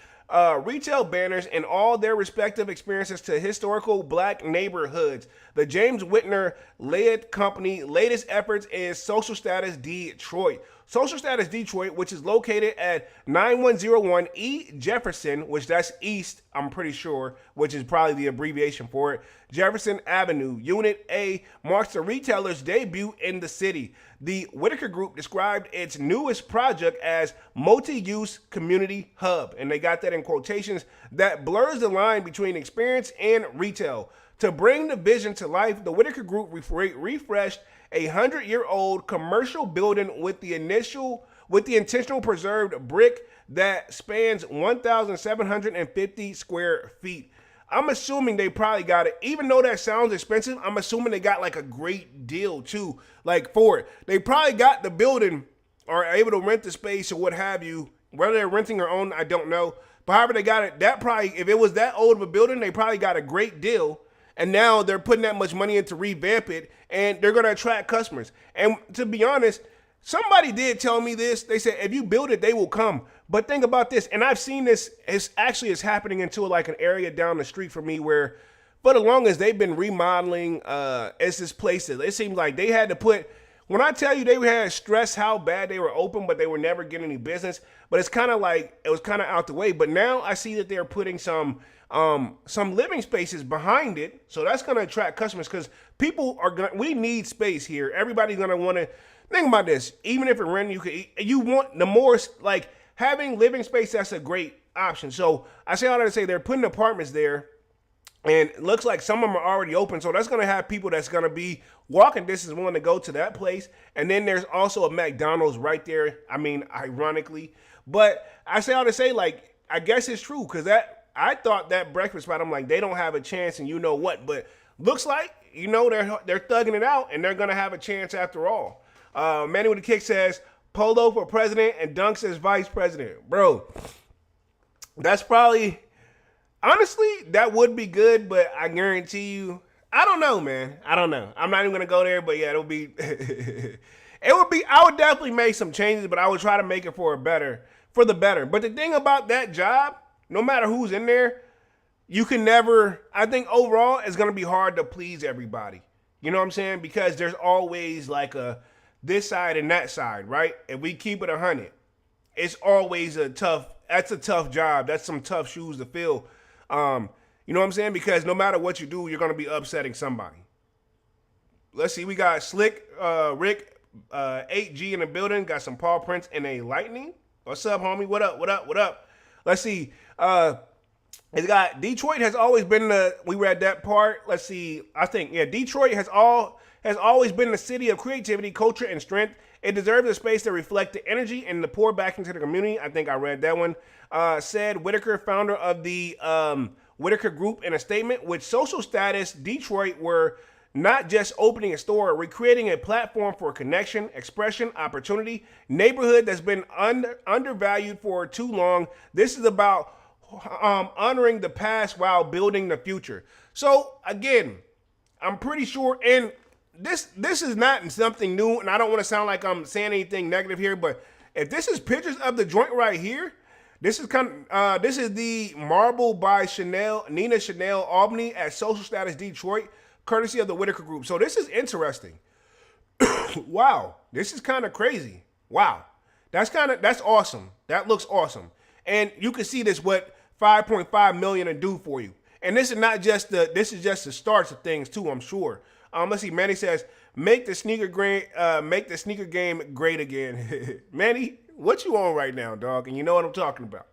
retail banners and all their respective experiences to historical black neighborhoods. The James Whitner-led company latest efforts is Social Status Detroit. Social Status Detroit, which is located at 9101 E Jefferson, which that's East, I'm pretty sure, which is probably the abbreviation for it, Jefferson Avenue. Unit A marks the retailer's debut in the city. The Whitaker Group described its newest project as multi-use community hub, and they got that in quotations, that blurs the line between experience and retail. To bring the vision to life, the Whitaker Group refreshed a 100-year-old commercial building with the intentional preserved brick that spans 1,750 square feet. I'm assuming they probably got it, even though that sounds expensive, I'm assuming they got like a great deal too, like for it. They probably got the building or are able to rent the space or what have you. Whether they're renting or own, I don't know. But however they got it, that probably, if it was that old of a building, they probably got a great deal. And now they're putting that much money in to revamp it, and they're going to attract customers. And to be honest, somebody did tell me this. They said, if you build it, they will come. But think about this, and I've seen this, it's happening into like an area down the street from me where for the longest they've been remodeling. It's this place that it seems like they had to put, when I tell you they had stressed how bad they were open, but they were never getting any business. But it's kind of like, it was kind of out the way. But now I see that they're putting some living spaces behind it, so that's going to attract customers because people are going. We need space here. Everybody's going to want to think about this. Even if it's renting, you want the more like having living space. That's a great option. So I say all that to say they're putting apartments there, and it looks like some of them are already open. So that's going to have people that's going to be walking distance willing to go to that place. And then there's also a McDonald's right there. I mean, ironically, but I say all to say like I guess it's true because that. I thought that breakfast spot, I'm like, they don't have a chance and you know what, but looks like, they're thugging it out and they're going to have a chance after all. Manny with the Kick says, Polo for president and Dunks as vice president. Bro, that's probably, honestly, that would be good, but I guarantee you, I don't know, man. I don't know. I'm not even going to go there, but yeah, it'll be, I would definitely make some changes, but I would try to make it for the better. But the thing about that job, no matter who's in there, you can never, I think overall it's going to be hard to please everybody. You know what I'm saying? Because there's always like this side and that side, right? If we keep it 100, it's always that's a tough job. That's some tough shoes to fill. You know what I'm saying? Because no matter what you do, you're going to be upsetting somebody. Let's see. We got Slick Rick 8G in the building. Got some paw prints and a lightning. What's up, homie? What up? Let's see. It's got Detroit has always been we were at that part. Let's see. I think, Detroit has always been the city of creativity, culture, and strength. It deserves a space to reflect the energy and the pour back into the community. I think I read that one. Said Whitaker, founder of the Whitaker Group, in a statement, with Social Status Detroit were not just opening a store, we're creating a platform for connection, expression, opportunity, neighborhood that's been undervalued for too long. This is about honoring the past while building the future. So again, I'm pretty sure, and this is not something new, and I don't want to sound like I'm saying anything negative here, but if this is pictures of the joint right here, this is this is the marble by Nina Chanel Albany at Social Status Detroit, courtesy of the Whitaker Group. So this is interesting. Wow, this is kind of crazy. Wow, that's awesome. That looks awesome, and you can see this what 5.5 million to do for you. And this is just the starts of things too, I'm sure. Let's see. Manny says, make the sneaker game great again. Manny, what you on right now, dog? And you know what I'm talking about.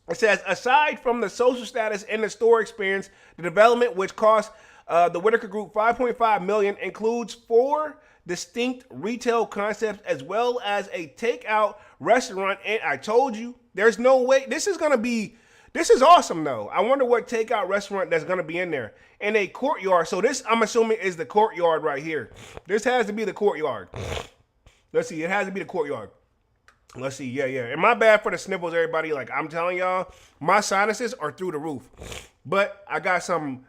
It says, aside from the social status and the store experience, the development, which cost the Whitaker Group $5.5 million, includes 4 distinct retail concepts as well as a takeout restaurant. And I told you, there's no way. This is awesome though. I wonder what takeout restaurant that's gonna be in there. And a courtyard. So this, I'm assuming, is the courtyard right here. This has to be the courtyard. Let's see. It has to be the courtyard. Let's see. Yeah. And my bad for the sniffles, everybody. Like, I'm telling y'all, my sinuses are through the roof. But I got some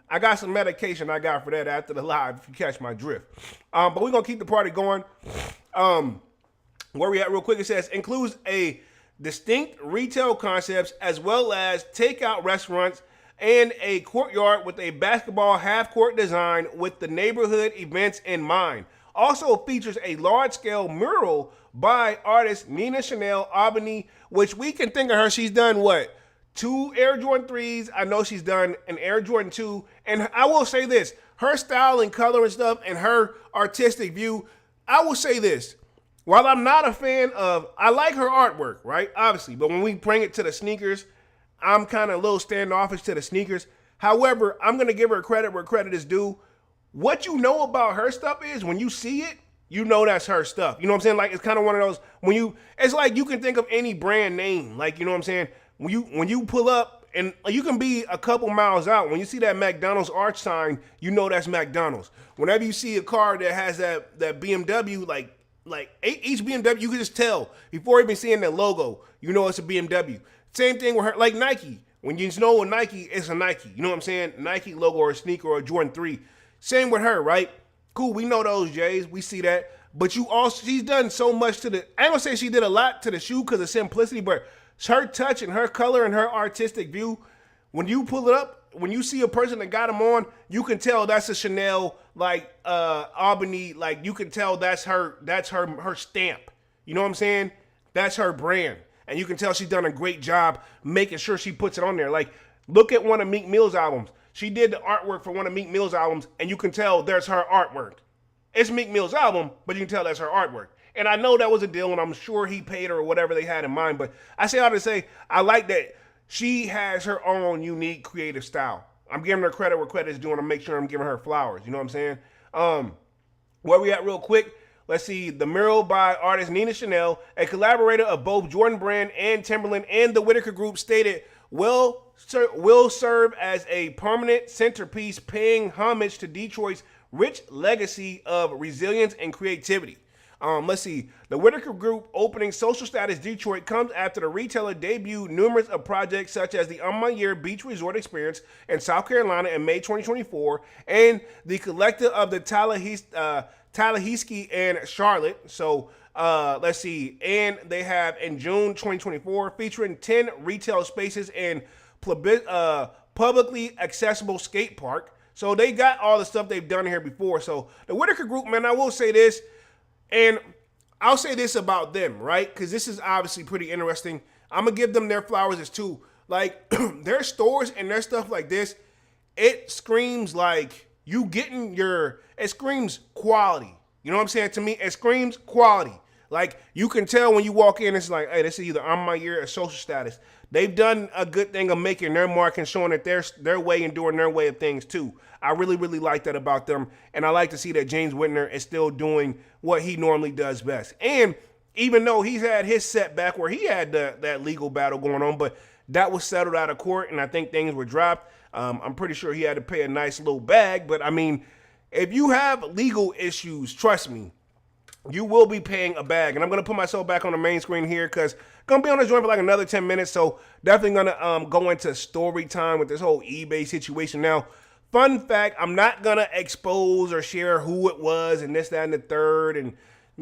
medication I got for that after the live, if you catch my drift. But we're gonna keep the party going. Where we at real quick, it says includes a distinct retail concepts as well as takeout restaurants and a courtyard with a basketball half-court design with the neighborhood events in mind. Also features a large-scale mural by artist Nina Chanel Albany, which we can think of her. She's done what? 2 Air Jordan 3s. I know she's done an Air Jordan 2. And I will say this, her style and color and stuff and her artistic view, I will say this. While I'm not a fan of, I like her artwork, right? Obviously. But when we bring it to the sneakers, I'm kind of a little standoffish to the sneakers. However, I'm going to give her credit where credit is due. What you know about her stuff is when you see it, you know that's her stuff. You know what I'm saying? Like, it's kind of one of those, it's like you can think of any brand name. Like, you know what I'm saying? When you pull up, and you can be a couple miles out. When you see that McDonald's arch sign, you know that's McDonald's. Whenever you see a car that has that BMW, like each BMW, you can just tell before even seeing the logo, you know it's a BMW. Same thing with her, like Nike. When you know a Nike, it's a Nike. You know what I'm saying? Nike logo or a sneaker or a Jordan 3. Same with her, right? Cool, we know those J's. We see that. But she's done so much to the, I ain't gonna say she did a lot to the shoe because of simplicity, but her touch and her color and her artistic view, when you pull it up, when you see a person that got them on, you can tell that's a Chanel, like Albany, like you can tell that's her stamp. You know what I'm saying? That's her brand. And you can tell she's done a great job making sure she puts it on there. Like, look at one of Meek Mill's albums. She did the artwork for one of Meek Mill's albums, and you can tell there's her artwork. It's Meek Mill's album, but you can tell that's her artwork. And I know that was a deal, and I'm sure he paid her or whatever they had in mind. But I say all to say, I like that she has her own unique creative style. I'm giving her credit where credit is due, and I'm making sure I'm giving her flowers. You know what I'm saying? Where we at real quick? Let's see. The mural by artist Nina Chanel, a collaborator of both Jordan Brand and Timberland and the Whitaker Group, stated, will serve as a permanent centerpiece paying homage to Detroit's rich legacy of resilience and creativity. Let's see. The Whitaker Group opening social status Detroit comes after the retailer debuted numerous of projects such as the On My Year Beach Resort Experience in South Carolina in May 2024 and the collective of the Tallahassee and Charlotte. So let's see. And they have in June 2024 featuring 10 retail spaces and publicly accessible skate park. So they got all the stuff they've done here before. So the Whitaker Group, man, I will say this. And I'll say this about them, right? Because this is obviously pretty interesting. I'm going to give them their flowers as too. Like, their stores and their stuff like this, it screams like you getting it screams quality. You know what I'm saying? To me, it screams quality. Like, you can tell when you walk in, it's like, hey, this is either On My Year or social status. They've done a good thing of making their mark and showing that their way and doing their way of things too. I really, really like that about them. And I like to see that James Whitner is still doing what he normally does best. And even though he's had his setback where he had that legal battle going on, but that was settled out of court and I think things were dropped. I'm pretty sure he had to pay a nice little bag. But I mean, if you have legal issues, trust me, you will be paying a bag. And I'm going to put myself back on the main screen here because I'm going to be on this joint for like another 10 minutes. So definitely going to go into story time with this whole eBay situation. Now, fun fact, I'm not going to expose or share who it was and this, that, and the third and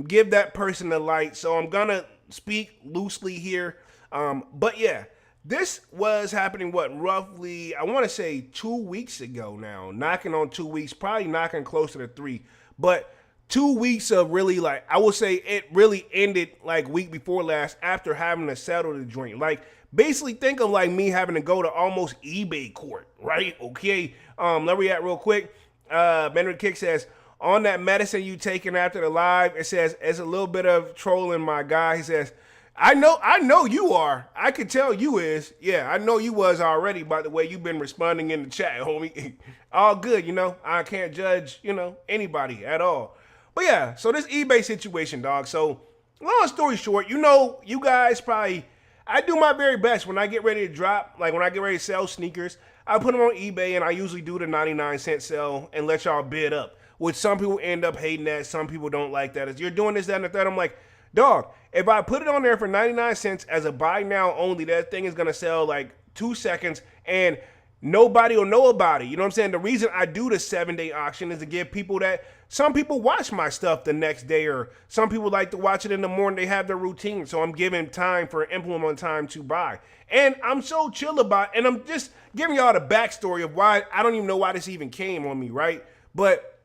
give that person the light. So I'm going to speak loosely here. But yeah, this was happening, roughly, I want to say 2 weeks ago now. Knocking on 2 weeks, probably knocking closer to 3. But 2 weeks of really, like, I would say it really ended like week before last after having to settle the joint. Like, basically think of like me having to go to almost eBay court, right? Okay. Let me at real quick. Benedict Kick says, on that medicine you taking after the live, it says, it's a little bit of trolling, my guy. He says, I know you are. I can tell you is. Yeah, I know you was already by the way you've been responding in the chat, homie. All good, you know. I can't judge, anybody at all. But yeah, so this eBay situation, dog. So long story short, you guys probably, I do my very best when I get ready to drop, like when I get ready to sell sneakers, I put them on eBay and I usually do the 99-cent sell and let y'all bid up, which some people end up hating that. Some people don't like that. As you're doing this, that, and the third, I'm like, dog, if I put it on there for 99 cents as a buy now only, that thing is going to sell like 2 seconds and nobody will know about it. You know what I'm saying? The reason I do the 7-day auction is to give people that, some people watch my stuff the next day, or some people like to watch it in the morning. They have their routine. So I'm giving time for implement time to buy. And I'm so chill about it. And I'm just giving y'all the backstory of why, I don't even know why this even came on me, right? But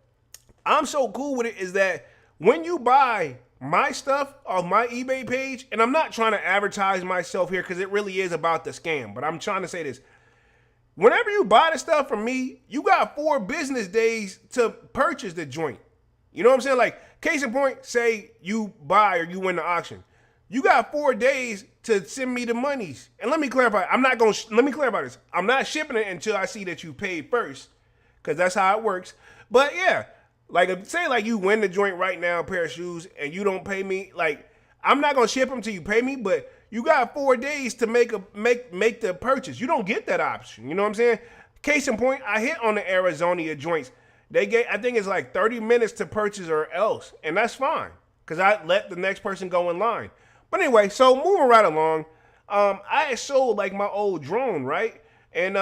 I'm so cool with it is that when you buy my stuff on my eBay page, and I'm not trying to advertise myself here because it really is about the scam, but I'm trying to say this. Whenever you buy the stuff from me, you got 4 business days to purchase the joint. You know what I'm saying? Like, case in point, say you buy or you win the auction. You got 4 days to send me the monies. And let me clarify, let me clarify this. I'm not shipping it until I see that you paid first, because that's how it works. But yeah, like, say like you win the joint right now, a pair of shoes, and you don't pay me, like, I'm not gonna ship them till you pay me, but you got 4 days to make the purchase. You don't get that option. You know what I'm saying? Case in point, I hit on the Arizonia joints. They gave, I think it's like 30 minutes to purchase or else, and that's fine because I let the next person go in line. But anyway, so moving right along, I had sold like my old drone, right? And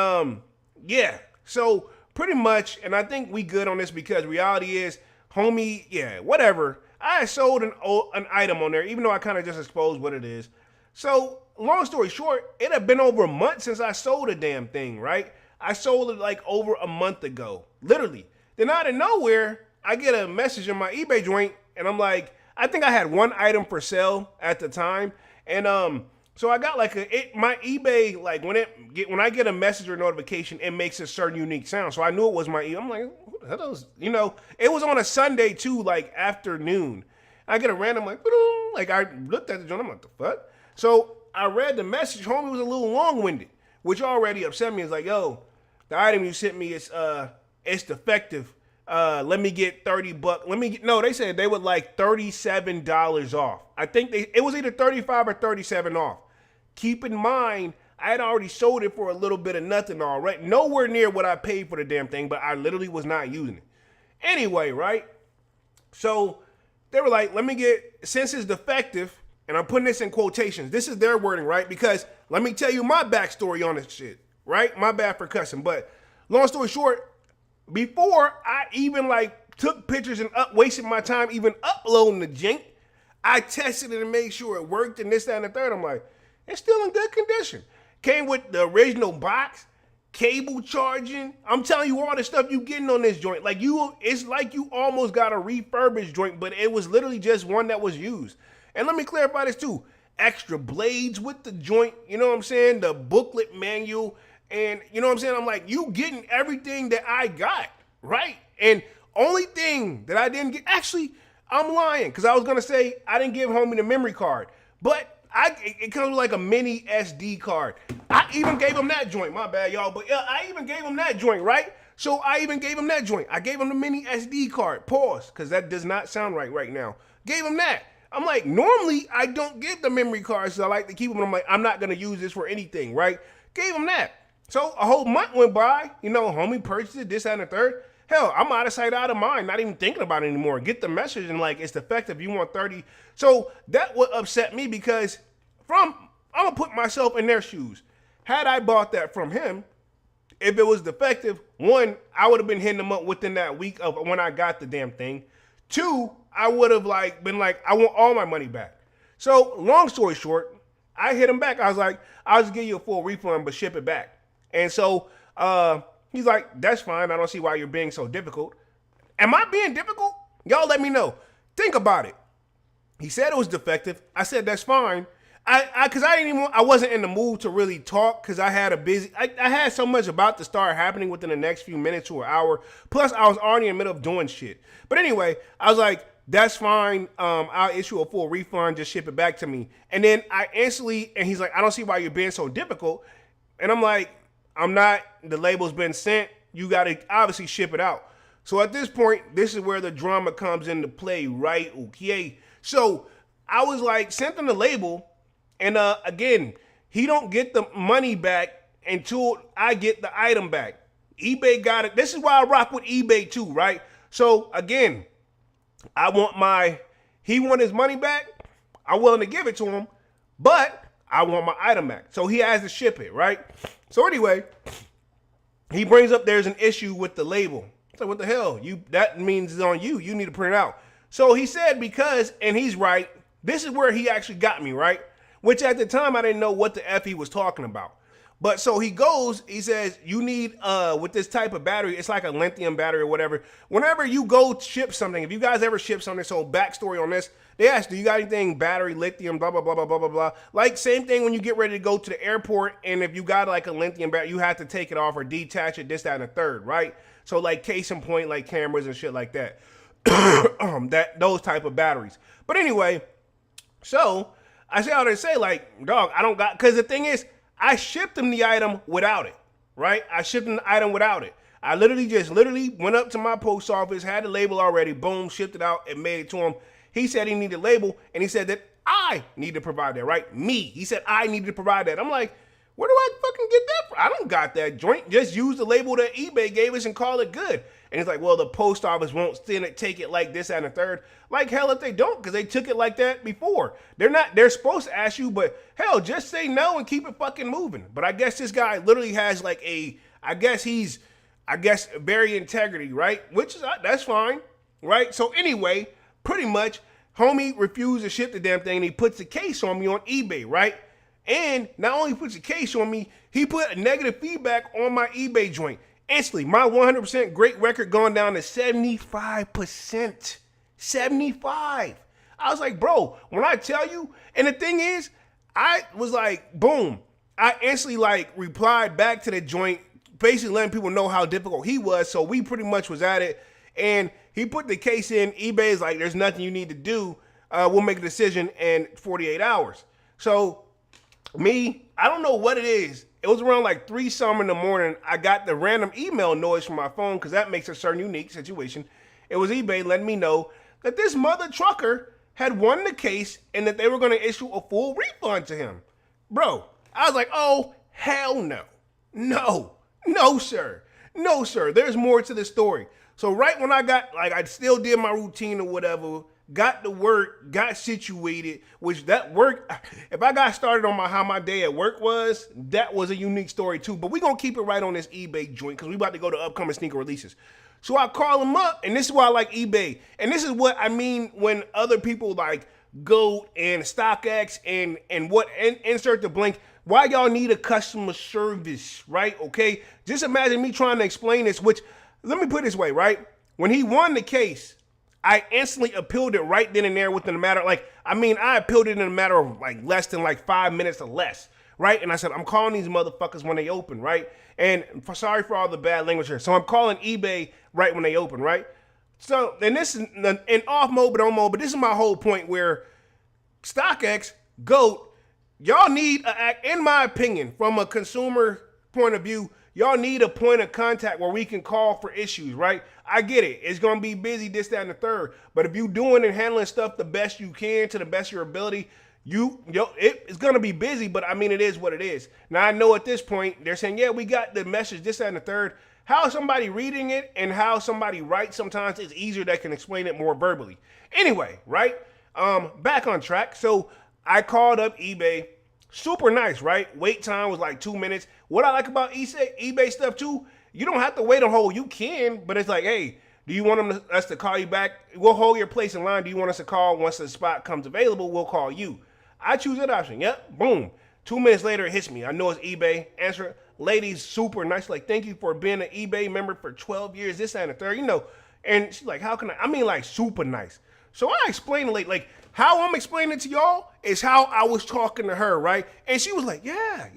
yeah, so pretty much, and I think we good on this because reality is, homie, yeah, whatever. I had sold an item on there, even though I kind of just exposed what it is. So, long story short, it had been over a month since I sold a damn thing, right? I sold it like over a month ago, literally. Then out of nowhere, I get a message in my eBay joint, and I'm like, I think I had 1 item for sale at the time, and so I got like my eBay, like when I get a message or notification, it makes a certain unique sound. So I knew it was my eBay. I'm like, what the hell is, it was on a Sunday too, like afternoon. I get a random like I looked at the joint, I'm like, the fuck? So I read the message. Homie was a little long-winded, which already upset me. It's like, yo, the item you sent me is it's defective. Let me get $30. No, they said they would like $37 off. I think it was either 35 or 37 off. Keep in mind, I had already sold it for a little bit of nothing already. Nowhere near what I paid for the damn thing, but I literally was not using it. Anyway, right? So they were like, let me get, since it's defective, and I'm putting this in quotations. This is their wording, right? Because let me tell you my backstory on this shit, right? My bad for cussing. But long story short, before I even like took pictures and wasted my time even uploading the jank, I tested it and made sure it worked and this, that, and the third. I'm like, it's still in good condition. Came with the original box, cable charging. I'm telling you all the stuff you getting on this joint. Like it's like you almost got a refurbished joint, but it was literally just one that was used. And let me clarify this too. Extra blades with the joint, you know what I'm saying? The booklet manual, and you know what I'm saying? I'm like, you getting everything that I got, right? And only thing that I didn't get, actually, I'm lying, because I was gonna say I didn't give homie the memory card, but it comes with like a mini SD card. I even gave him that joint, my bad, y'all, but yeah, I even gave him that joint, right? So I even gave him that joint. I gave him the mini SD card, pause, because that does not sound right now. Gave him that. I'm like, normally I don't give the memory cards, so I like to keep them. I'm like, I'm not gonna use this for anything, right? Gave him that. So a whole month went by, homie purchased it, this, that, and the third. Hell, I'm out of sight, out of mind, not even thinking about it anymore. Get the message and like, it's defective, you want 30. So that would upset me because I'm gonna put myself in their shoes. Had I bought that from him, if it was defective, 1, I would have been hitting them up within that week of when I got the damn thing. 2, I would have been like, I want all my money back. So long story short, I hit him back. I was like, I'll just give you a full refund, but ship it back. And so he's like, that's fine. I don't see why you're being so difficult. Am I being difficult? Y'all let me know. Think about it. He said it was defective. I said, that's fine. I wasn't in the mood to really talk because I had I had so much about to start happening within the next few minutes to an hour. Plus, I was already in the middle of doing shit. But anyway, I was like, that's fine. I'll issue a full refund. Just ship it back to me. And then and he's like, I don't see why you're being so difficult. And I'm like, I'm not. The label's been sent. You got to obviously ship it out. So at this point, this is where the drama comes into play, right? Okay. So I was like, sent them the label. And again, he don't get the money back until I get the item back. eBay got it. This is why I rock with eBay too, right? So again, he want his money back. I'm willing to give it to him, but I want my item back. So he has to ship it, right? So anyway, he brings up there's an issue with the label. It's like, what the hell? That means it's on you. You need to print it out. So he said and he's right, this is where he actually got me, right? Which at the time I didn't know what the F he was talking about. But so he says, you need, with this type of battery, it's like a lithium battery or whatever. Whenever you go ship something, if you guys ever ship something, so backstory on this, they ask, do you got anything, battery, lithium, blah, blah, blah, blah, blah, blah, blah. Like same thing when you get ready to go to the airport, and if you got like a lithium battery, you have to take it off or detach it, this, that, and the third, right? So like case in point, like cameras and shit like that. Those type of batteries. But anyway, so I say all to say, like, dog, I don't got, because the thing is, I shipped him the item without it, right? I shipped him the item without it. I literally went up to my post office, had the label already, boom, shipped it out and made it to him. He said he needed a label, and he said that I need to provide that, right? Me. He said I needed to provide that. I'm like, where do I fucking get that from? I don't got that joint. Just use the label that eBay gave us and call it good. And he's like, well, the post office won't take it like this and a third. Like hell if they don't, because they took it like that before. They're supposed to ask you, but hell, just say no and keep it fucking moving. But I guess this guy literally has like he's very integrity, right? Which is, that's fine, right? So anyway, pretty much, homie refused to ship the damn thing, and he puts the case on me on eBay, right? And not only puts a case on me, he put a negative feedback on my eBay joint. Instantly, my 100% great record gone down to 75%. 75. I was like, bro, when I tell you, and the thing is, I was like, boom. I instantly like replied back to the joint, basically letting people know how difficult he was. So we pretty much was at it. And he put the case in. eBay is like, there's nothing you need to do. We'll make a decision in 48 hours. So I don't know what it is. It was around like 3 something in the morning. I got the random email noise from my phone because that makes a certain unique situation. It was eBay letting me know that this mother trucker had won the case and that they were going to issue a full refund to him. Bro, I was like, oh, hell no. No, sir. No, sir. There's more to the story. So right when I still did my routine or whatever, got to work, got situated, which that work, if I got started on how my day at work was, that was a unique story too. But we're going to keep it right on this eBay joint because we about to go to upcoming sneaker releases. So I call him up, and this is why I like eBay. And this is what I mean when other people like GOAT and StockX and insert the blank. Why y'all need a customer service, right? Okay, just imagine me trying to explain this, which, let me put it this way, right? When he won the case, I instantly appealed it right then and there within a matter, I appealed it in a matter of like less than like 5 minutes or less, right? And I said, I'm calling these motherfuckers when they open, right? And sorry for all the bad language here. So I'm calling eBay right when they open, right? So, and this is in off mode, but on mode, but this is my whole point where StockX, GOAT, y'all need, in my opinion, from a consumer point of view, y'all need a point of contact where we can call for issues, right? I get it. It's going to be busy, this, that, and the third. But if you doing and handling stuff the best you can to the best of your ability, it's going to be busy, but I mean, it is what it is. Now, I know at this point, they're saying, yeah, we got the message, this, that, and the third. How somebody reading it and how somebody writes sometimes is easier. That can explain it more verbally. Anyway, right? Back on track. So I called up eBay. Super nice, right? Wait time was like 2 minutes. What I like about eBay stuff too, you don't have to wait on hold. You can, but it's like, hey, do you want us to call you back? We'll hold your place in line. Do you want us to call once the spot comes available? We'll call you. I choose that option. Yep, boom. 2 minutes later, it hits me. I know it's eBay. Answer it. Lady's super nice. Like, thank you for being an eBay member for 12 years, this, that, and the third, And she's like, how can I mean, like, super nice. So I explained it, like, how I'm explaining it to y'all is how I was talking to her, right? And she was like, yeah.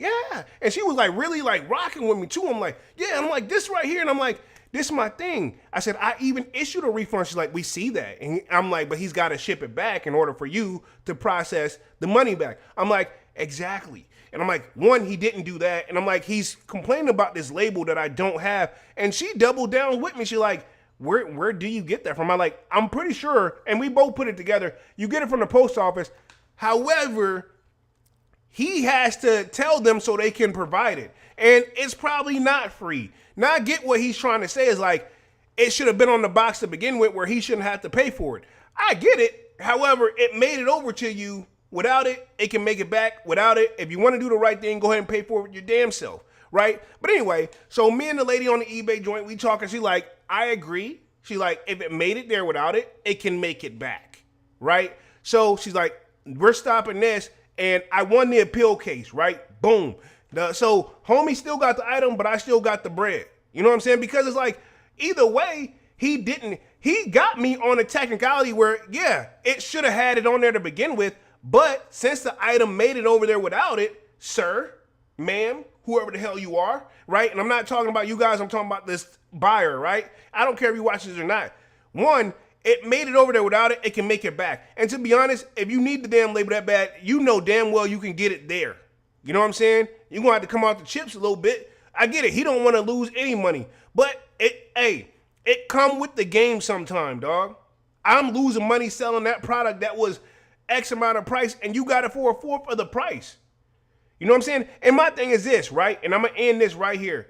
And she was like really like rocking with me too. I'm like, yeah. And I'm like, this right here. And I'm like, this is my thing. I said, I even issued a refund. She's like, we see that. And I'm like, but he's got to ship it back in order for you to process the money back. I'm like, exactly. And I'm like, one, he didn't do that. And I'm like, he's complaining about this label that I don't have. And she doubled down with me. She's like, where do you get that from? I'm like, I'm pretty sure, and we both put it together, you get it from the post office. However, he has to tell them so they can provide it. And it's probably not free. Now I get what he's trying to say is like, it should have been on the box to begin with where he shouldn't have to pay for it. I get it. However, it made it over to you. Without it, it can make it back. Without it, if you want to do the right thing, go ahead and pay for it your damn self, right? But anyway, so me and the lady on the eBay joint, we talking. She like, I agree. She like, if it made it there without it, it can make it back, right? So she's like, we're stopping this, and I won the appeal case, right? Boom. So homie still got the item, but I still got the bread. You know what I'm saying? Because it's like, either way, he got me on a technicality where, yeah, it should have had it on there to begin with. But since the item made it over there without it, sir, ma'am, whoever the hell you are, right? And I'm not talking about you guys, I'm talking about this buyer, right? I don't care if you watch this or not. One, it made it over there without it, it can make it back. And to be honest, if you need the damn label that bad, you know damn well you can get it there. You know what I'm saying? You're going to have to come out the chips a little bit. I get it. He don't want to lose any money. But it come with the game sometime, dog. I'm losing money selling that product that was X amount of price, and you got it for a fourth of the price. You know what I'm saying? And my thing is this, right? And I'm going to end this right here.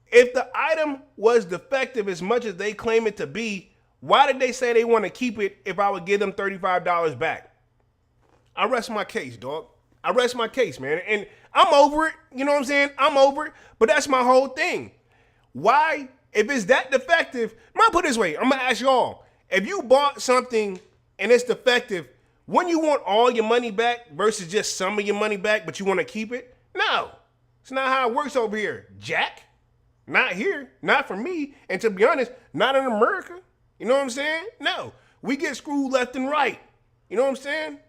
If the item was defective as much as they claim it to be, why did they say they want to keep it if I would give them $35 back? I rest my case, dog. I rest my case, man. And I'm over it. You know what I'm saying? I'm over it. But that's my whole thing. Why, if it's that defective, I'm going to put it this way. I'm going to ask y'all. If you bought something and it's defective, wouldn't you want all your money back versus just some of your money back, but you want to keep it? No. It's not how it works over here, Jack. Not here. Not for me. And to be honest, not in America. You know what I'm saying? No. We get screwed left and right. You know what I'm saying?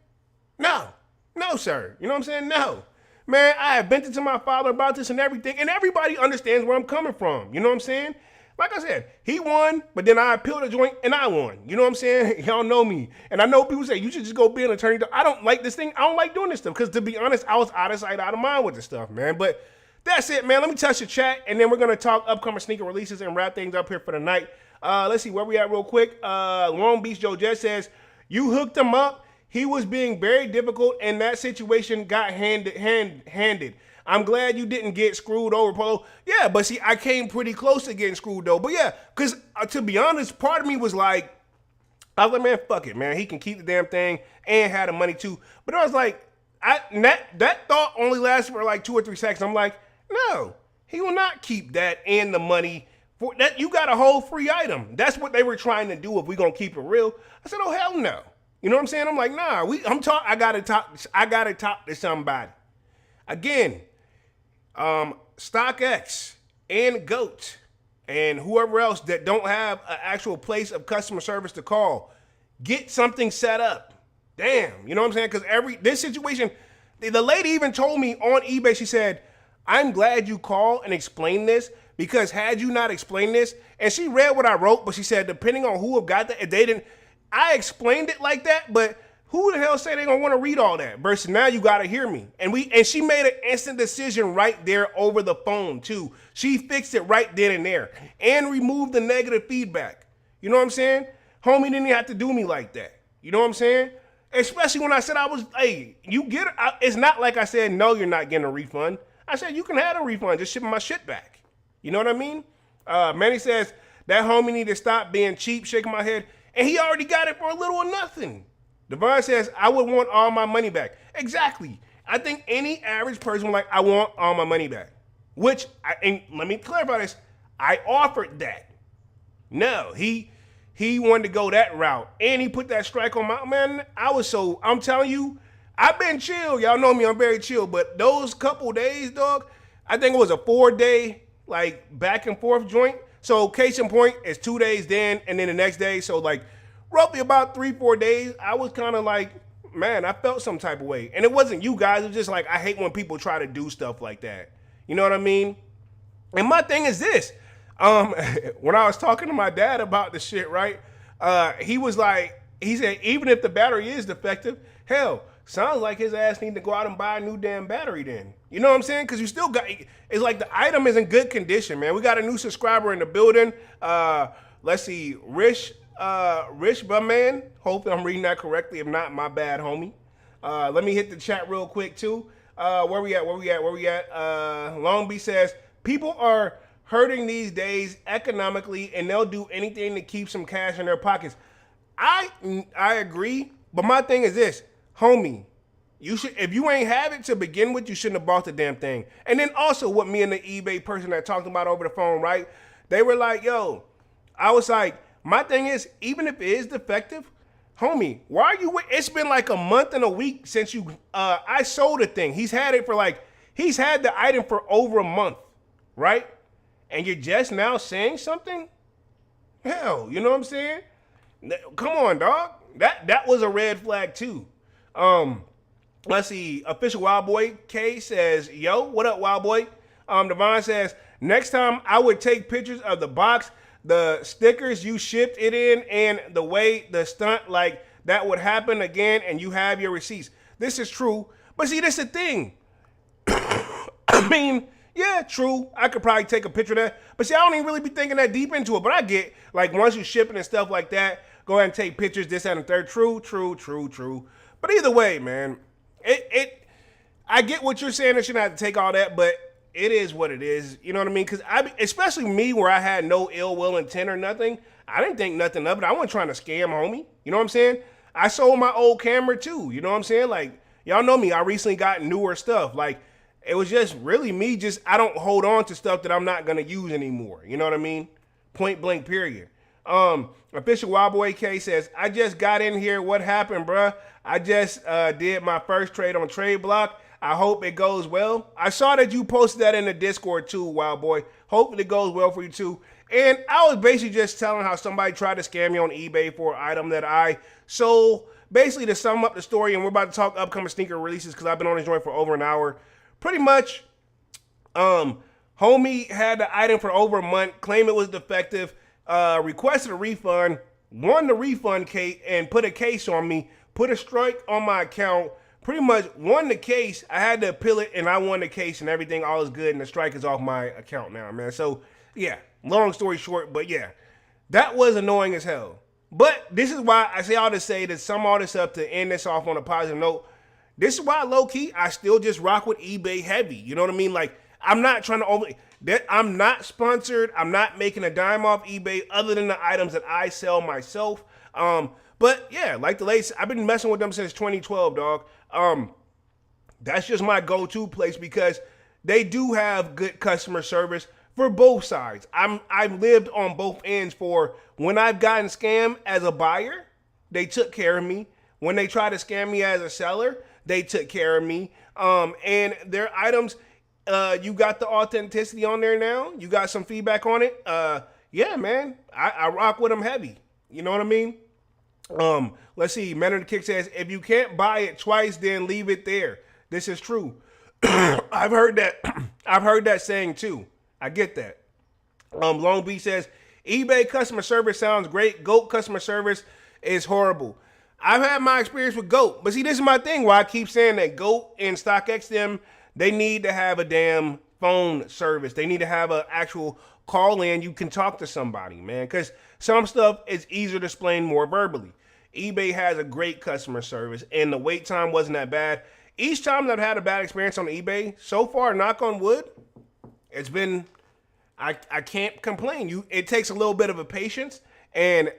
No. No, sir. You know what I'm saying? No. Man, I have vented to my father about this and everything, and everybody understands where I'm coming from. You know what I'm saying? Like I said, he won, but then I appealed the joint and I won. You know what I'm saying? Y'all know me. And I know people say, you should just go be an attorney. I don't like this thing. I don't like doing this stuff because, to be honest, I was out of sight, out of mind with this stuff, man. But that's it, man. Let me touch the chat, and then we're going to talk upcoming sneaker releases and wrap things up here for the night. Let's see where we at real quick. Long Beach Joe Jess says, you hooked him up. He was being very difficult, and that situation got handed. I'm glad you didn't get screwed over, Polo. Yeah, but see, I came pretty close to getting screwed, though. But yeah, because to be honest, part of me was like, I was like, man, fuck it, man. He can keep the damn thing and have the money, too. But I was like, that thought only lasted for like 2 or 3 seconds. I'm like, no, he will not keep that and the money. For that, you got a whole free item. That's what they were trying to do if we're going to keep it real. I said, oh, hell no. You know what I'm saying? I'm like, nah, I got to talk to somebody. Again, StockX and GOAT and whoever else that don't have an actual place of customer service to call, get something set up. Damn, you know what I'm saying? Because this situation, the lady even told me on eBay, she said, I'm glad you called and explained this, because had you not explained this, and she read what I wrote, but she said, depending on who have got that, if they didn't, I explained it like that, but who the hell say they gonna want to read all that? Versus now you gotta hear me. And she made an instant decision right there over the phone too. She fixed it right then and there and removed the negative feedback. You know what I'm saying? Homie didn't even have to do me like that. You know what I'm saying? Especially when I said hey, you get it. It's not like I said, no, you're not getting a refund. I said, you can have a refund, just ship my shit back. You know what I mean? Manny says, that homie need to stop being cheap, shaking my head. And he already got it for a little or nothing. Devon says, I would want all my money back. Exactly. I think any average person would like, I want all my money back. Which, and let me clarify this, I offered that. No, he wanted to go that route. And he put that strike on my, man, I'm telling you, I've been chill. Y'all know me, I'm very chill. But those couple days, dog, I think it was a 4-day, like, back and forth joint. So case in point, it's 2 days then, and then the next day. So like roughly about 3-4 days, I was kind of like, man, I felt some type of way. And it wasn't you guys. It was just like, I hate when people try to do stuff like that. You know what I mean? And my thing is this. Um, when I was talking to my dad about the shit, right? He was like, he said, even if the battery is defective, hell, sounds like his ass need to go out and buy a new damn battery then. You know what I'm saying? Because you still got, it's like the item is in good condition, man. We got a new subscriber in the building. Let's see, Rich man. Hopefully I'm reading that correctly. If not, my bad, homie. Let me hit the chat real quick too. Where we at? Long Beach says, people are hurting these days economically and they'll do anything to keep some cash in their pockets. I agree, but my thing is this, homie, you should, if you ain't have it to begin with, you shouldn't have bought the damn thing. And then also what me and the eBay person that talked about over the phone, right? They were like, yo, I was like, my thing is, even if it is defective, homie, why are you, it's been like a month and a week since you, I sold the thing. He's had the item for over a month, right? And you're just now saying something? Hell, you know what I'm saying? Come on, dog. That was a red flag too. Let's see. Official Wild Boy K says, "Yo, what up, Wild Boy?" Devon says, "Next time I would take pictures of the box, the stickers you shipped it in, and the way the stunt like that would happen again, and you have your receipts." This is true, but see, this is the thing. I mean, yeah, true. I could probably take a picture of that, but see, I don't even really be thinking that deep into it. But I get like once you shipping and stuff like that. Go ahead and take pictures, this, that, and the third. True. But either way, man, I get what you're saying. I shouldn't have to take all that, but it is what it is. You know what I mean? Because especially me, where I had no ill will intent or nothing, I didn't think nothing of it. I wasn't trying to scam homie. You know what I'm saying? I sold my old camera too. You know what I'm saying? Like, y'all know me. I recently got newer stuff. Like, it was just really me. I don't hold on to stuff that I'm not going to use anymore. You know what I mean? Point blank, period. Official Wild Boy K says, I just got in here. What happened, bruh? I just did my first trade on Trade Block. I hope it goes well. I saw that you posted that in the Discord too, Wild Boy. Hopefully it goes well for you too. And I was basically just telling how somebody tried to scam me on eBay for an item that I sold. Basically, to sum up the story, and we're about to talk upcoming sneaker releases because I've been on this joint for over an hour. Pretty much, homie had the item for over a month, claimed it was defective, requested a refund, won the refund case, and put a case on me, put a strike on my account, pretty much won the case. I had to appeal it, and I won the case, and everything, all is good, and the strike is off my account now, man. So, yeah, long story short, but yeah, that was annoying as hell. But this is why I say all to say that sum all this up to end this off on a positive note. This is why, low-key, I still just rock with eBay heavy. You know what I mean? Like, I'm not trying to I'm not sponsored. I'm not making a dime off eBay other than the items that I sell myself. But yeah, like the latest, I've been messing with them since 2012, dog. That's just my go-to place because they do have good customer service for both sides. I've lived on both ends for when I've gotten scammed as a buyer, they took care of me. When they tried to scam me as a seller, they took care of me. And their items, you got the authenticity on there now. You got some feedback on it. Yeah, man, I rock with them heavy. You know what I mean? Let's see. Men of the Kick says, if you can't buy it twice, then leave it there. This is true. I've heard that. I've heard that saying too. I get that. Long Beach says, eBay customer service sounds great. GOAT customer service is horrible. I've had my experience with GOAT, but see, this is my thing why I keep saying that GOAT and StockX them, they need to have a damn phone service. They need to have an actual call in. You can talk to somebody, man, because some stuff is easier to explain more verbally. eBay has a great customer service, and the wait time wasn't that bad. Each time that I've had a bad experience on eBay, so far, knock on wood, it's been, I can't complain. It takes a little bit of a patience, and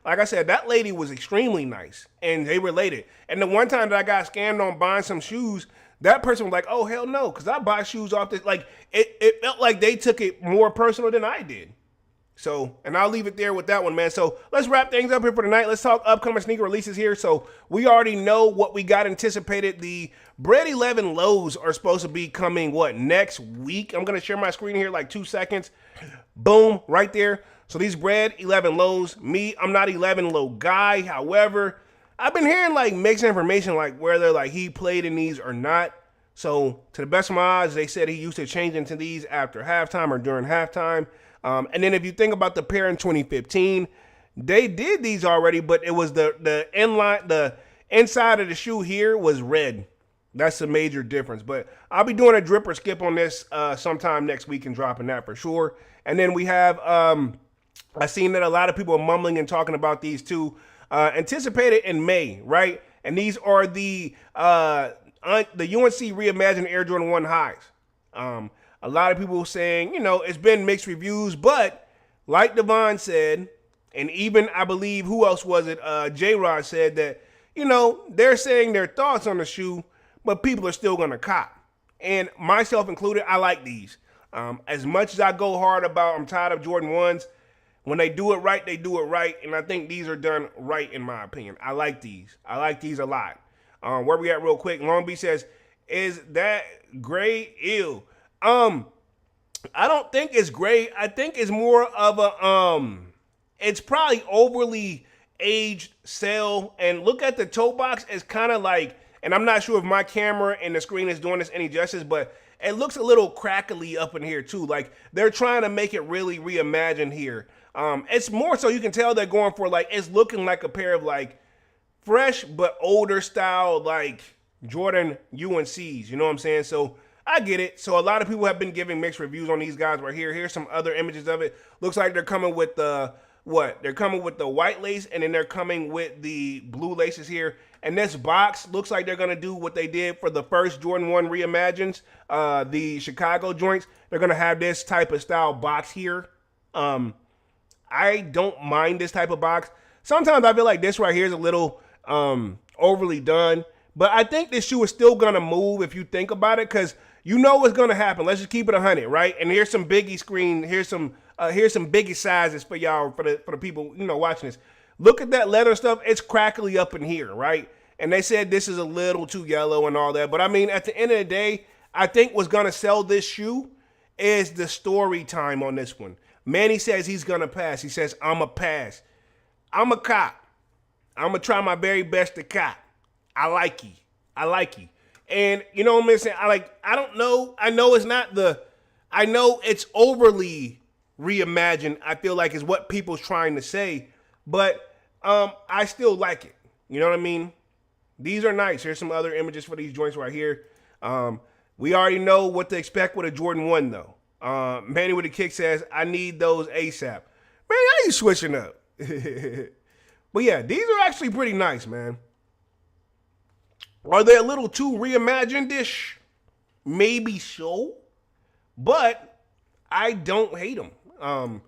like I said, that lady was extremely nice, and they related. And the one time that I got scammed on buying some shoes, that person was like, oh, hell no, because I buy shoes off this. Like, it felt like they took it more personal than I did. So, and I'll leave it there with that one, man. So let's wrap things up here for tonight. Let's talk upcoming sneaker releases here. So we already know what we got anticipated. The Bread 11 lows are supposed to be coming, next week? I'm going to share my screen here like 2 seconds. Boom, right there. So these Bread 11 lows, I'm not 11 low guy. However, I've been hearing like mixed information, like whether like he played in these or not. So to the best of my eyes, they said he used to change into these after halftime or during halftime. And then if you think about the pair in 2015, they did these already, but it was the inline, the inside of the shoe here was red. That's a major difference. But I'll be doing a drip or skip on this sometime next week and dropping that for sure. And then we have, I've seen that a lot of people are mumbling and talking about these two. Anticipated in May, right? And these are the UNC Reimagined Air Jordan 1 highs. A lot of people saying, it's been mixed reviews, but like Devon said, and even I believe, who else was it? J-Rod said that, they're saying their thoughts on the shoe, but people are still going to cop. And myself included, I like these. As much as I go hard about, I'm tired of Jordan 1s, when they do it right, they do it right. And I think these are done right, in my opinion. I like these. I like these a lot. Where we at real quick? Long Beach says, is that gray? Ew. I don't think it's gray. I think it's more of a, it's probably overly aged sale. And look at the toe box. It's kind of like, and I'm not sure if my camera and the screen is doing this any justice, but it looks a little crackly up in here too. Like they're trying to make it really reimagined here. It's more so you can tell they're going for like, it's looking like a pair of like fresh but older style like Jordan UNCs. You know what I'm saying? So I get it. So a lot of people have been giving mixed reviews on these guys right here. Here's some other images of it. Looks like they're coming with the They're coming with the white lace, and then they're coming with the blue laces here. And this box looks like they're going to do what they did for the first Jordan 1 Reimagines, the Chicago joints. They're going to have this type of style box here. I don't mind this type of box. Sometimes I feel like this right here is a little overly done. But I think this shoe is still going to move if you think about it, because you know what's going to happen. Let's just keep it 100, right? And here's some Biggie screen. Here's some Biggie sizes for y'all, for the people watching this. Look at that leather stuff. It's crackly up in here, right? And they said this is a little too yellow and all that. But I mean, at the end of the day, I think what's going to sell this shoe is the story time on this one. Manny says he's going to pass. He says, I'm a pass. I'm a cop. I'm going to try my very best to cop. I like you. I like you. And you know what I'm saying? I don't know. I know it's overly reimagined, I feel like, is what people's trying to say. But I still like it. You know what I mean? These are nice. Here's some other images for these joints right here. We already know what to expect with a Jordan 1, though. Manny with the kick says, I need those ASAP. Man, how you switching up? But yeah, these are actually pretty nice, man. Are they a little too reimagined-ish? Maybe so. But I don't hate them.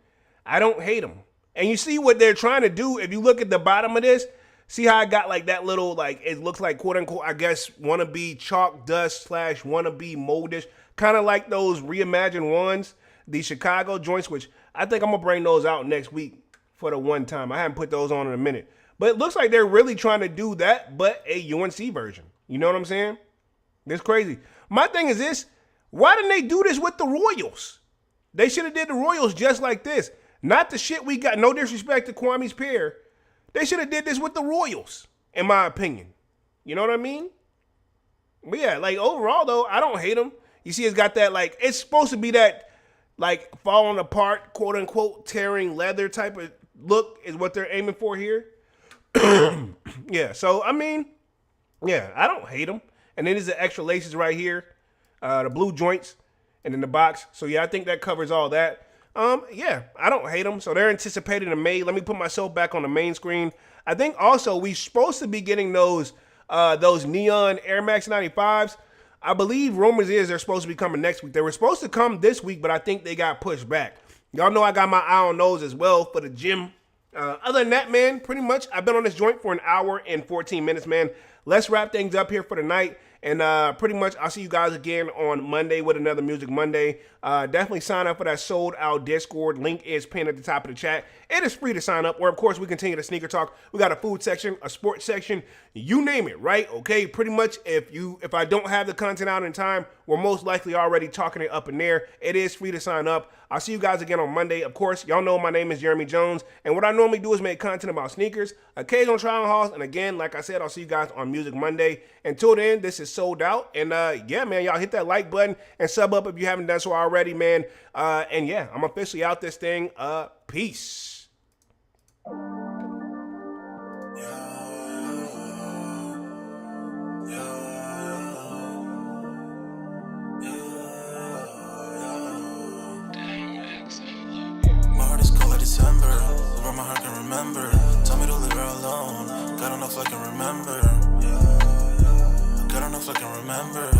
I don't hate them. And you see what they're trying to do. If you look at the bottom of this, see how I got like that little, like, it looks like, quote unquote, I guess, wannabe chalk dust / wannabe moldish. Kind of like those reimagined ones, the Chicago joints, which I think I'm going to bring those out next week for the one time. I haven't put those on in a minute. But it looks like they're really trying to do that, but a UNC version. You know what I'm saying? That's crazy. My thing is this. Why didn't they do this with the Royals? They should have did the Royals just like this. Not the shit we got. No disrespect to Kwame's pair. They should have did this with the Royals, in my opinion. You know what I mean? But yeah, like overall though, I don't hate them. You see it's got that, like, it's supposed to be that, like, falling apart, quote unquote, tearing leather type of look is what they're aiming for here. Yeah, so I mean, yeah, I don't hate them. And then there's the extra laces right here, the blue joints, and then the box. So yeah, I think that covers all that. Yeah, I don't hate them. So they're anticipating in May. Let me put myself back on the main screen. I think also we're supposed to be getting those neon Air Max 95s. I believe rumors is they're supposed to be coming next week. They were supposed to come this week, but I think they got pushed back. Y'all know I got my eye on those as well for the gym. Other than that, man, pretty much I've been on this joint for an hour and 14 minutes, man. Let's wrap things up here for the night. And pretty much I'll see you guys again on Monday with another Music Monday. Definitely sign up for that sold out Discord. Link is pinned at the top of the chat. It is free to sign up. Or of course we continue to sneaker talk. We got a food section, a sports section, you name it, right? Okay, pretty much if I don't have the content out in time, we're most likely already talking it up in there. It is free to sign up. I'll see you guys again on Monday. Of course, y'all know my name is Jeremy Jones, and what I normally do is make content about sneakers, occasional try-on hauls, and again, like I said, I'll see you guys on Music Monday. Until then, this is Sold Out, and yeah, man, y'all hit that like button and sub up if you haven't done so already, man. And yeah, I'm officially out this thing. Peace. December, where my heart can remember. Tell me to leave her alone. God don't know if I can remember. God don't know if I can remember.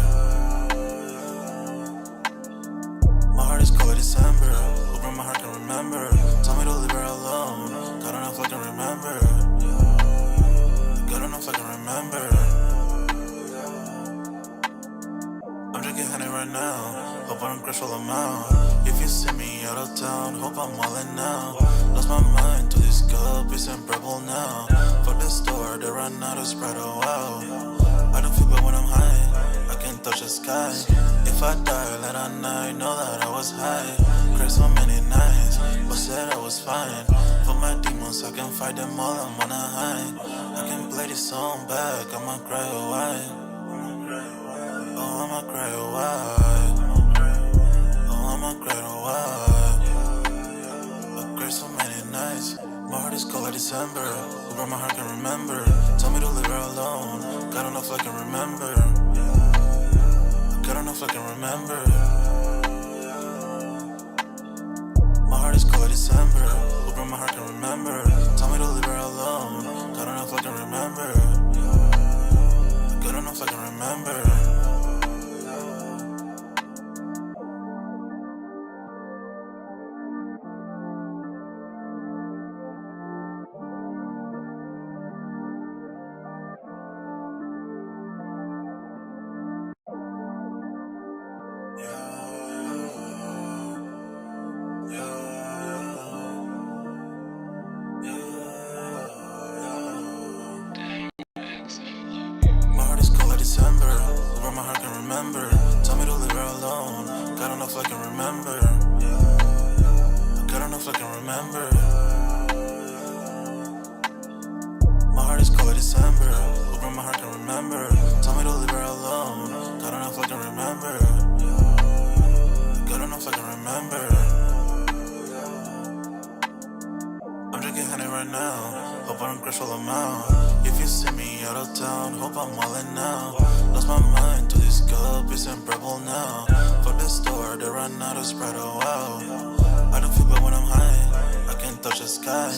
My heart is cold like December, where my heart can remember. Tell me to leave her alone. God don't know if I can remember. God don't know if I can remember. I'm drinking honey right now. Hope I don't crash while I'm out. If you see me out of town, hope I'm wildin' now. Lost my mind to this cup, it's unbearable now. For the store, they run out of Sprite, oh wow. I don't feel bad when I'm high, I can't touch the sky. If I die late at night, know that I was high. Cried so many nights, but said I was fine. For my demons, I can fight them all, I'm on a high. I can play this song back, I'ma cry, oh why? Oh, I'ma cry, oh why? I'ma cry, oh why? I cried so many nights. My heart is cold like December, where my heart can remember. Tell me to leave her alone. God don't know if I can remember. God don't know if I can remember. My heart is cold like December, where my heart can remember. Tell me to leave her alone. God don't know if I can remember. God don't know if I can remember. December, where my heart can remember. Tell me to leave her alone. God don't know if I can remember. God don't know if I can remember. My heart is cold like December, where my heart can remember. Tell me to leave her alone. God don't know if I can remember. God don't know if I can remember. I'm drinking honey right now. Hope I don't crash while I'm out. If you see me out of town, hope I'm wildin' now. Lost my mind to this cup, it's unbearable now. For the store, they run out of Sprite, oh wow. I don't feel bad when I'm high, I can't touch the sky.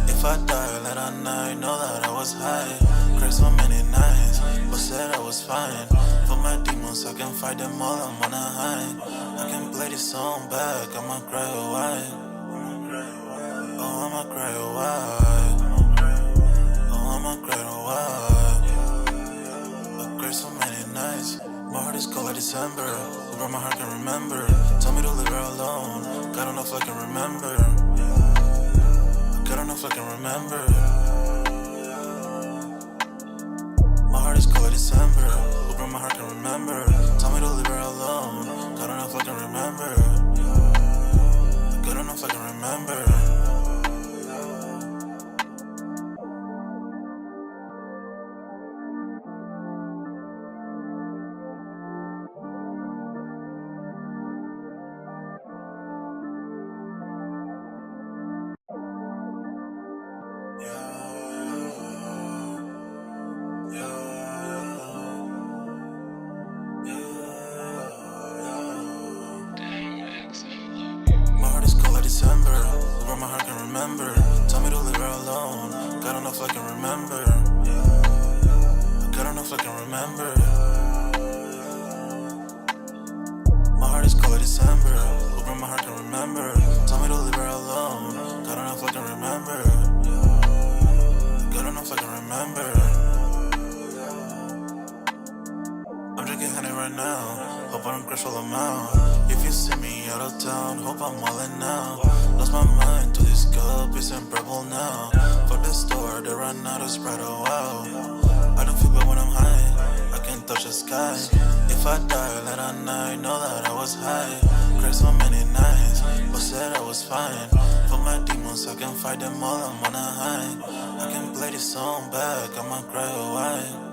If I die late at night, know that I was high. Cried so many nights, but said I was fine. For my demons, I can fight them all, I'm on a high. I can play this song back, I'ma cry, oh why? Oh, I'ma cry, oh why? I'ma cry, oh why? I cried so many nights. My heart is cold like December, where my heart can remember. Tell me to leave her alone. God don't know if I can remember. God don't know if I can remember. My heart is cold like December, where my heart can remember. Tell me to leave her alone. God don't know if I can remember. God don't know if I can remember. December, where my heart can remember. Tell me to leave her alone. God don't know if I can remember. God don't know if I can remember. My heart is cold like December, where my heart can remember. Tell me to leave her alone. God don't know if I can remember. God don't know if I can remember. I'm drinking honey right now. Hope I don't crash while I'm out. If you see me out of town, hope I'm wildin' now. Lost my mind to this cup, it's unbearable now. For the store, they run out of Sprite, oh wow. I don't feel bad when I'm high, I can't touch the sky. If I die late at night, know that I was high. Cried so many nights, but said I was fine. For my demons, I can fight them all, I'm on a high. I can play this song back, I'ma cry a while.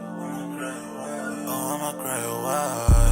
Oh, I'ma cry a while.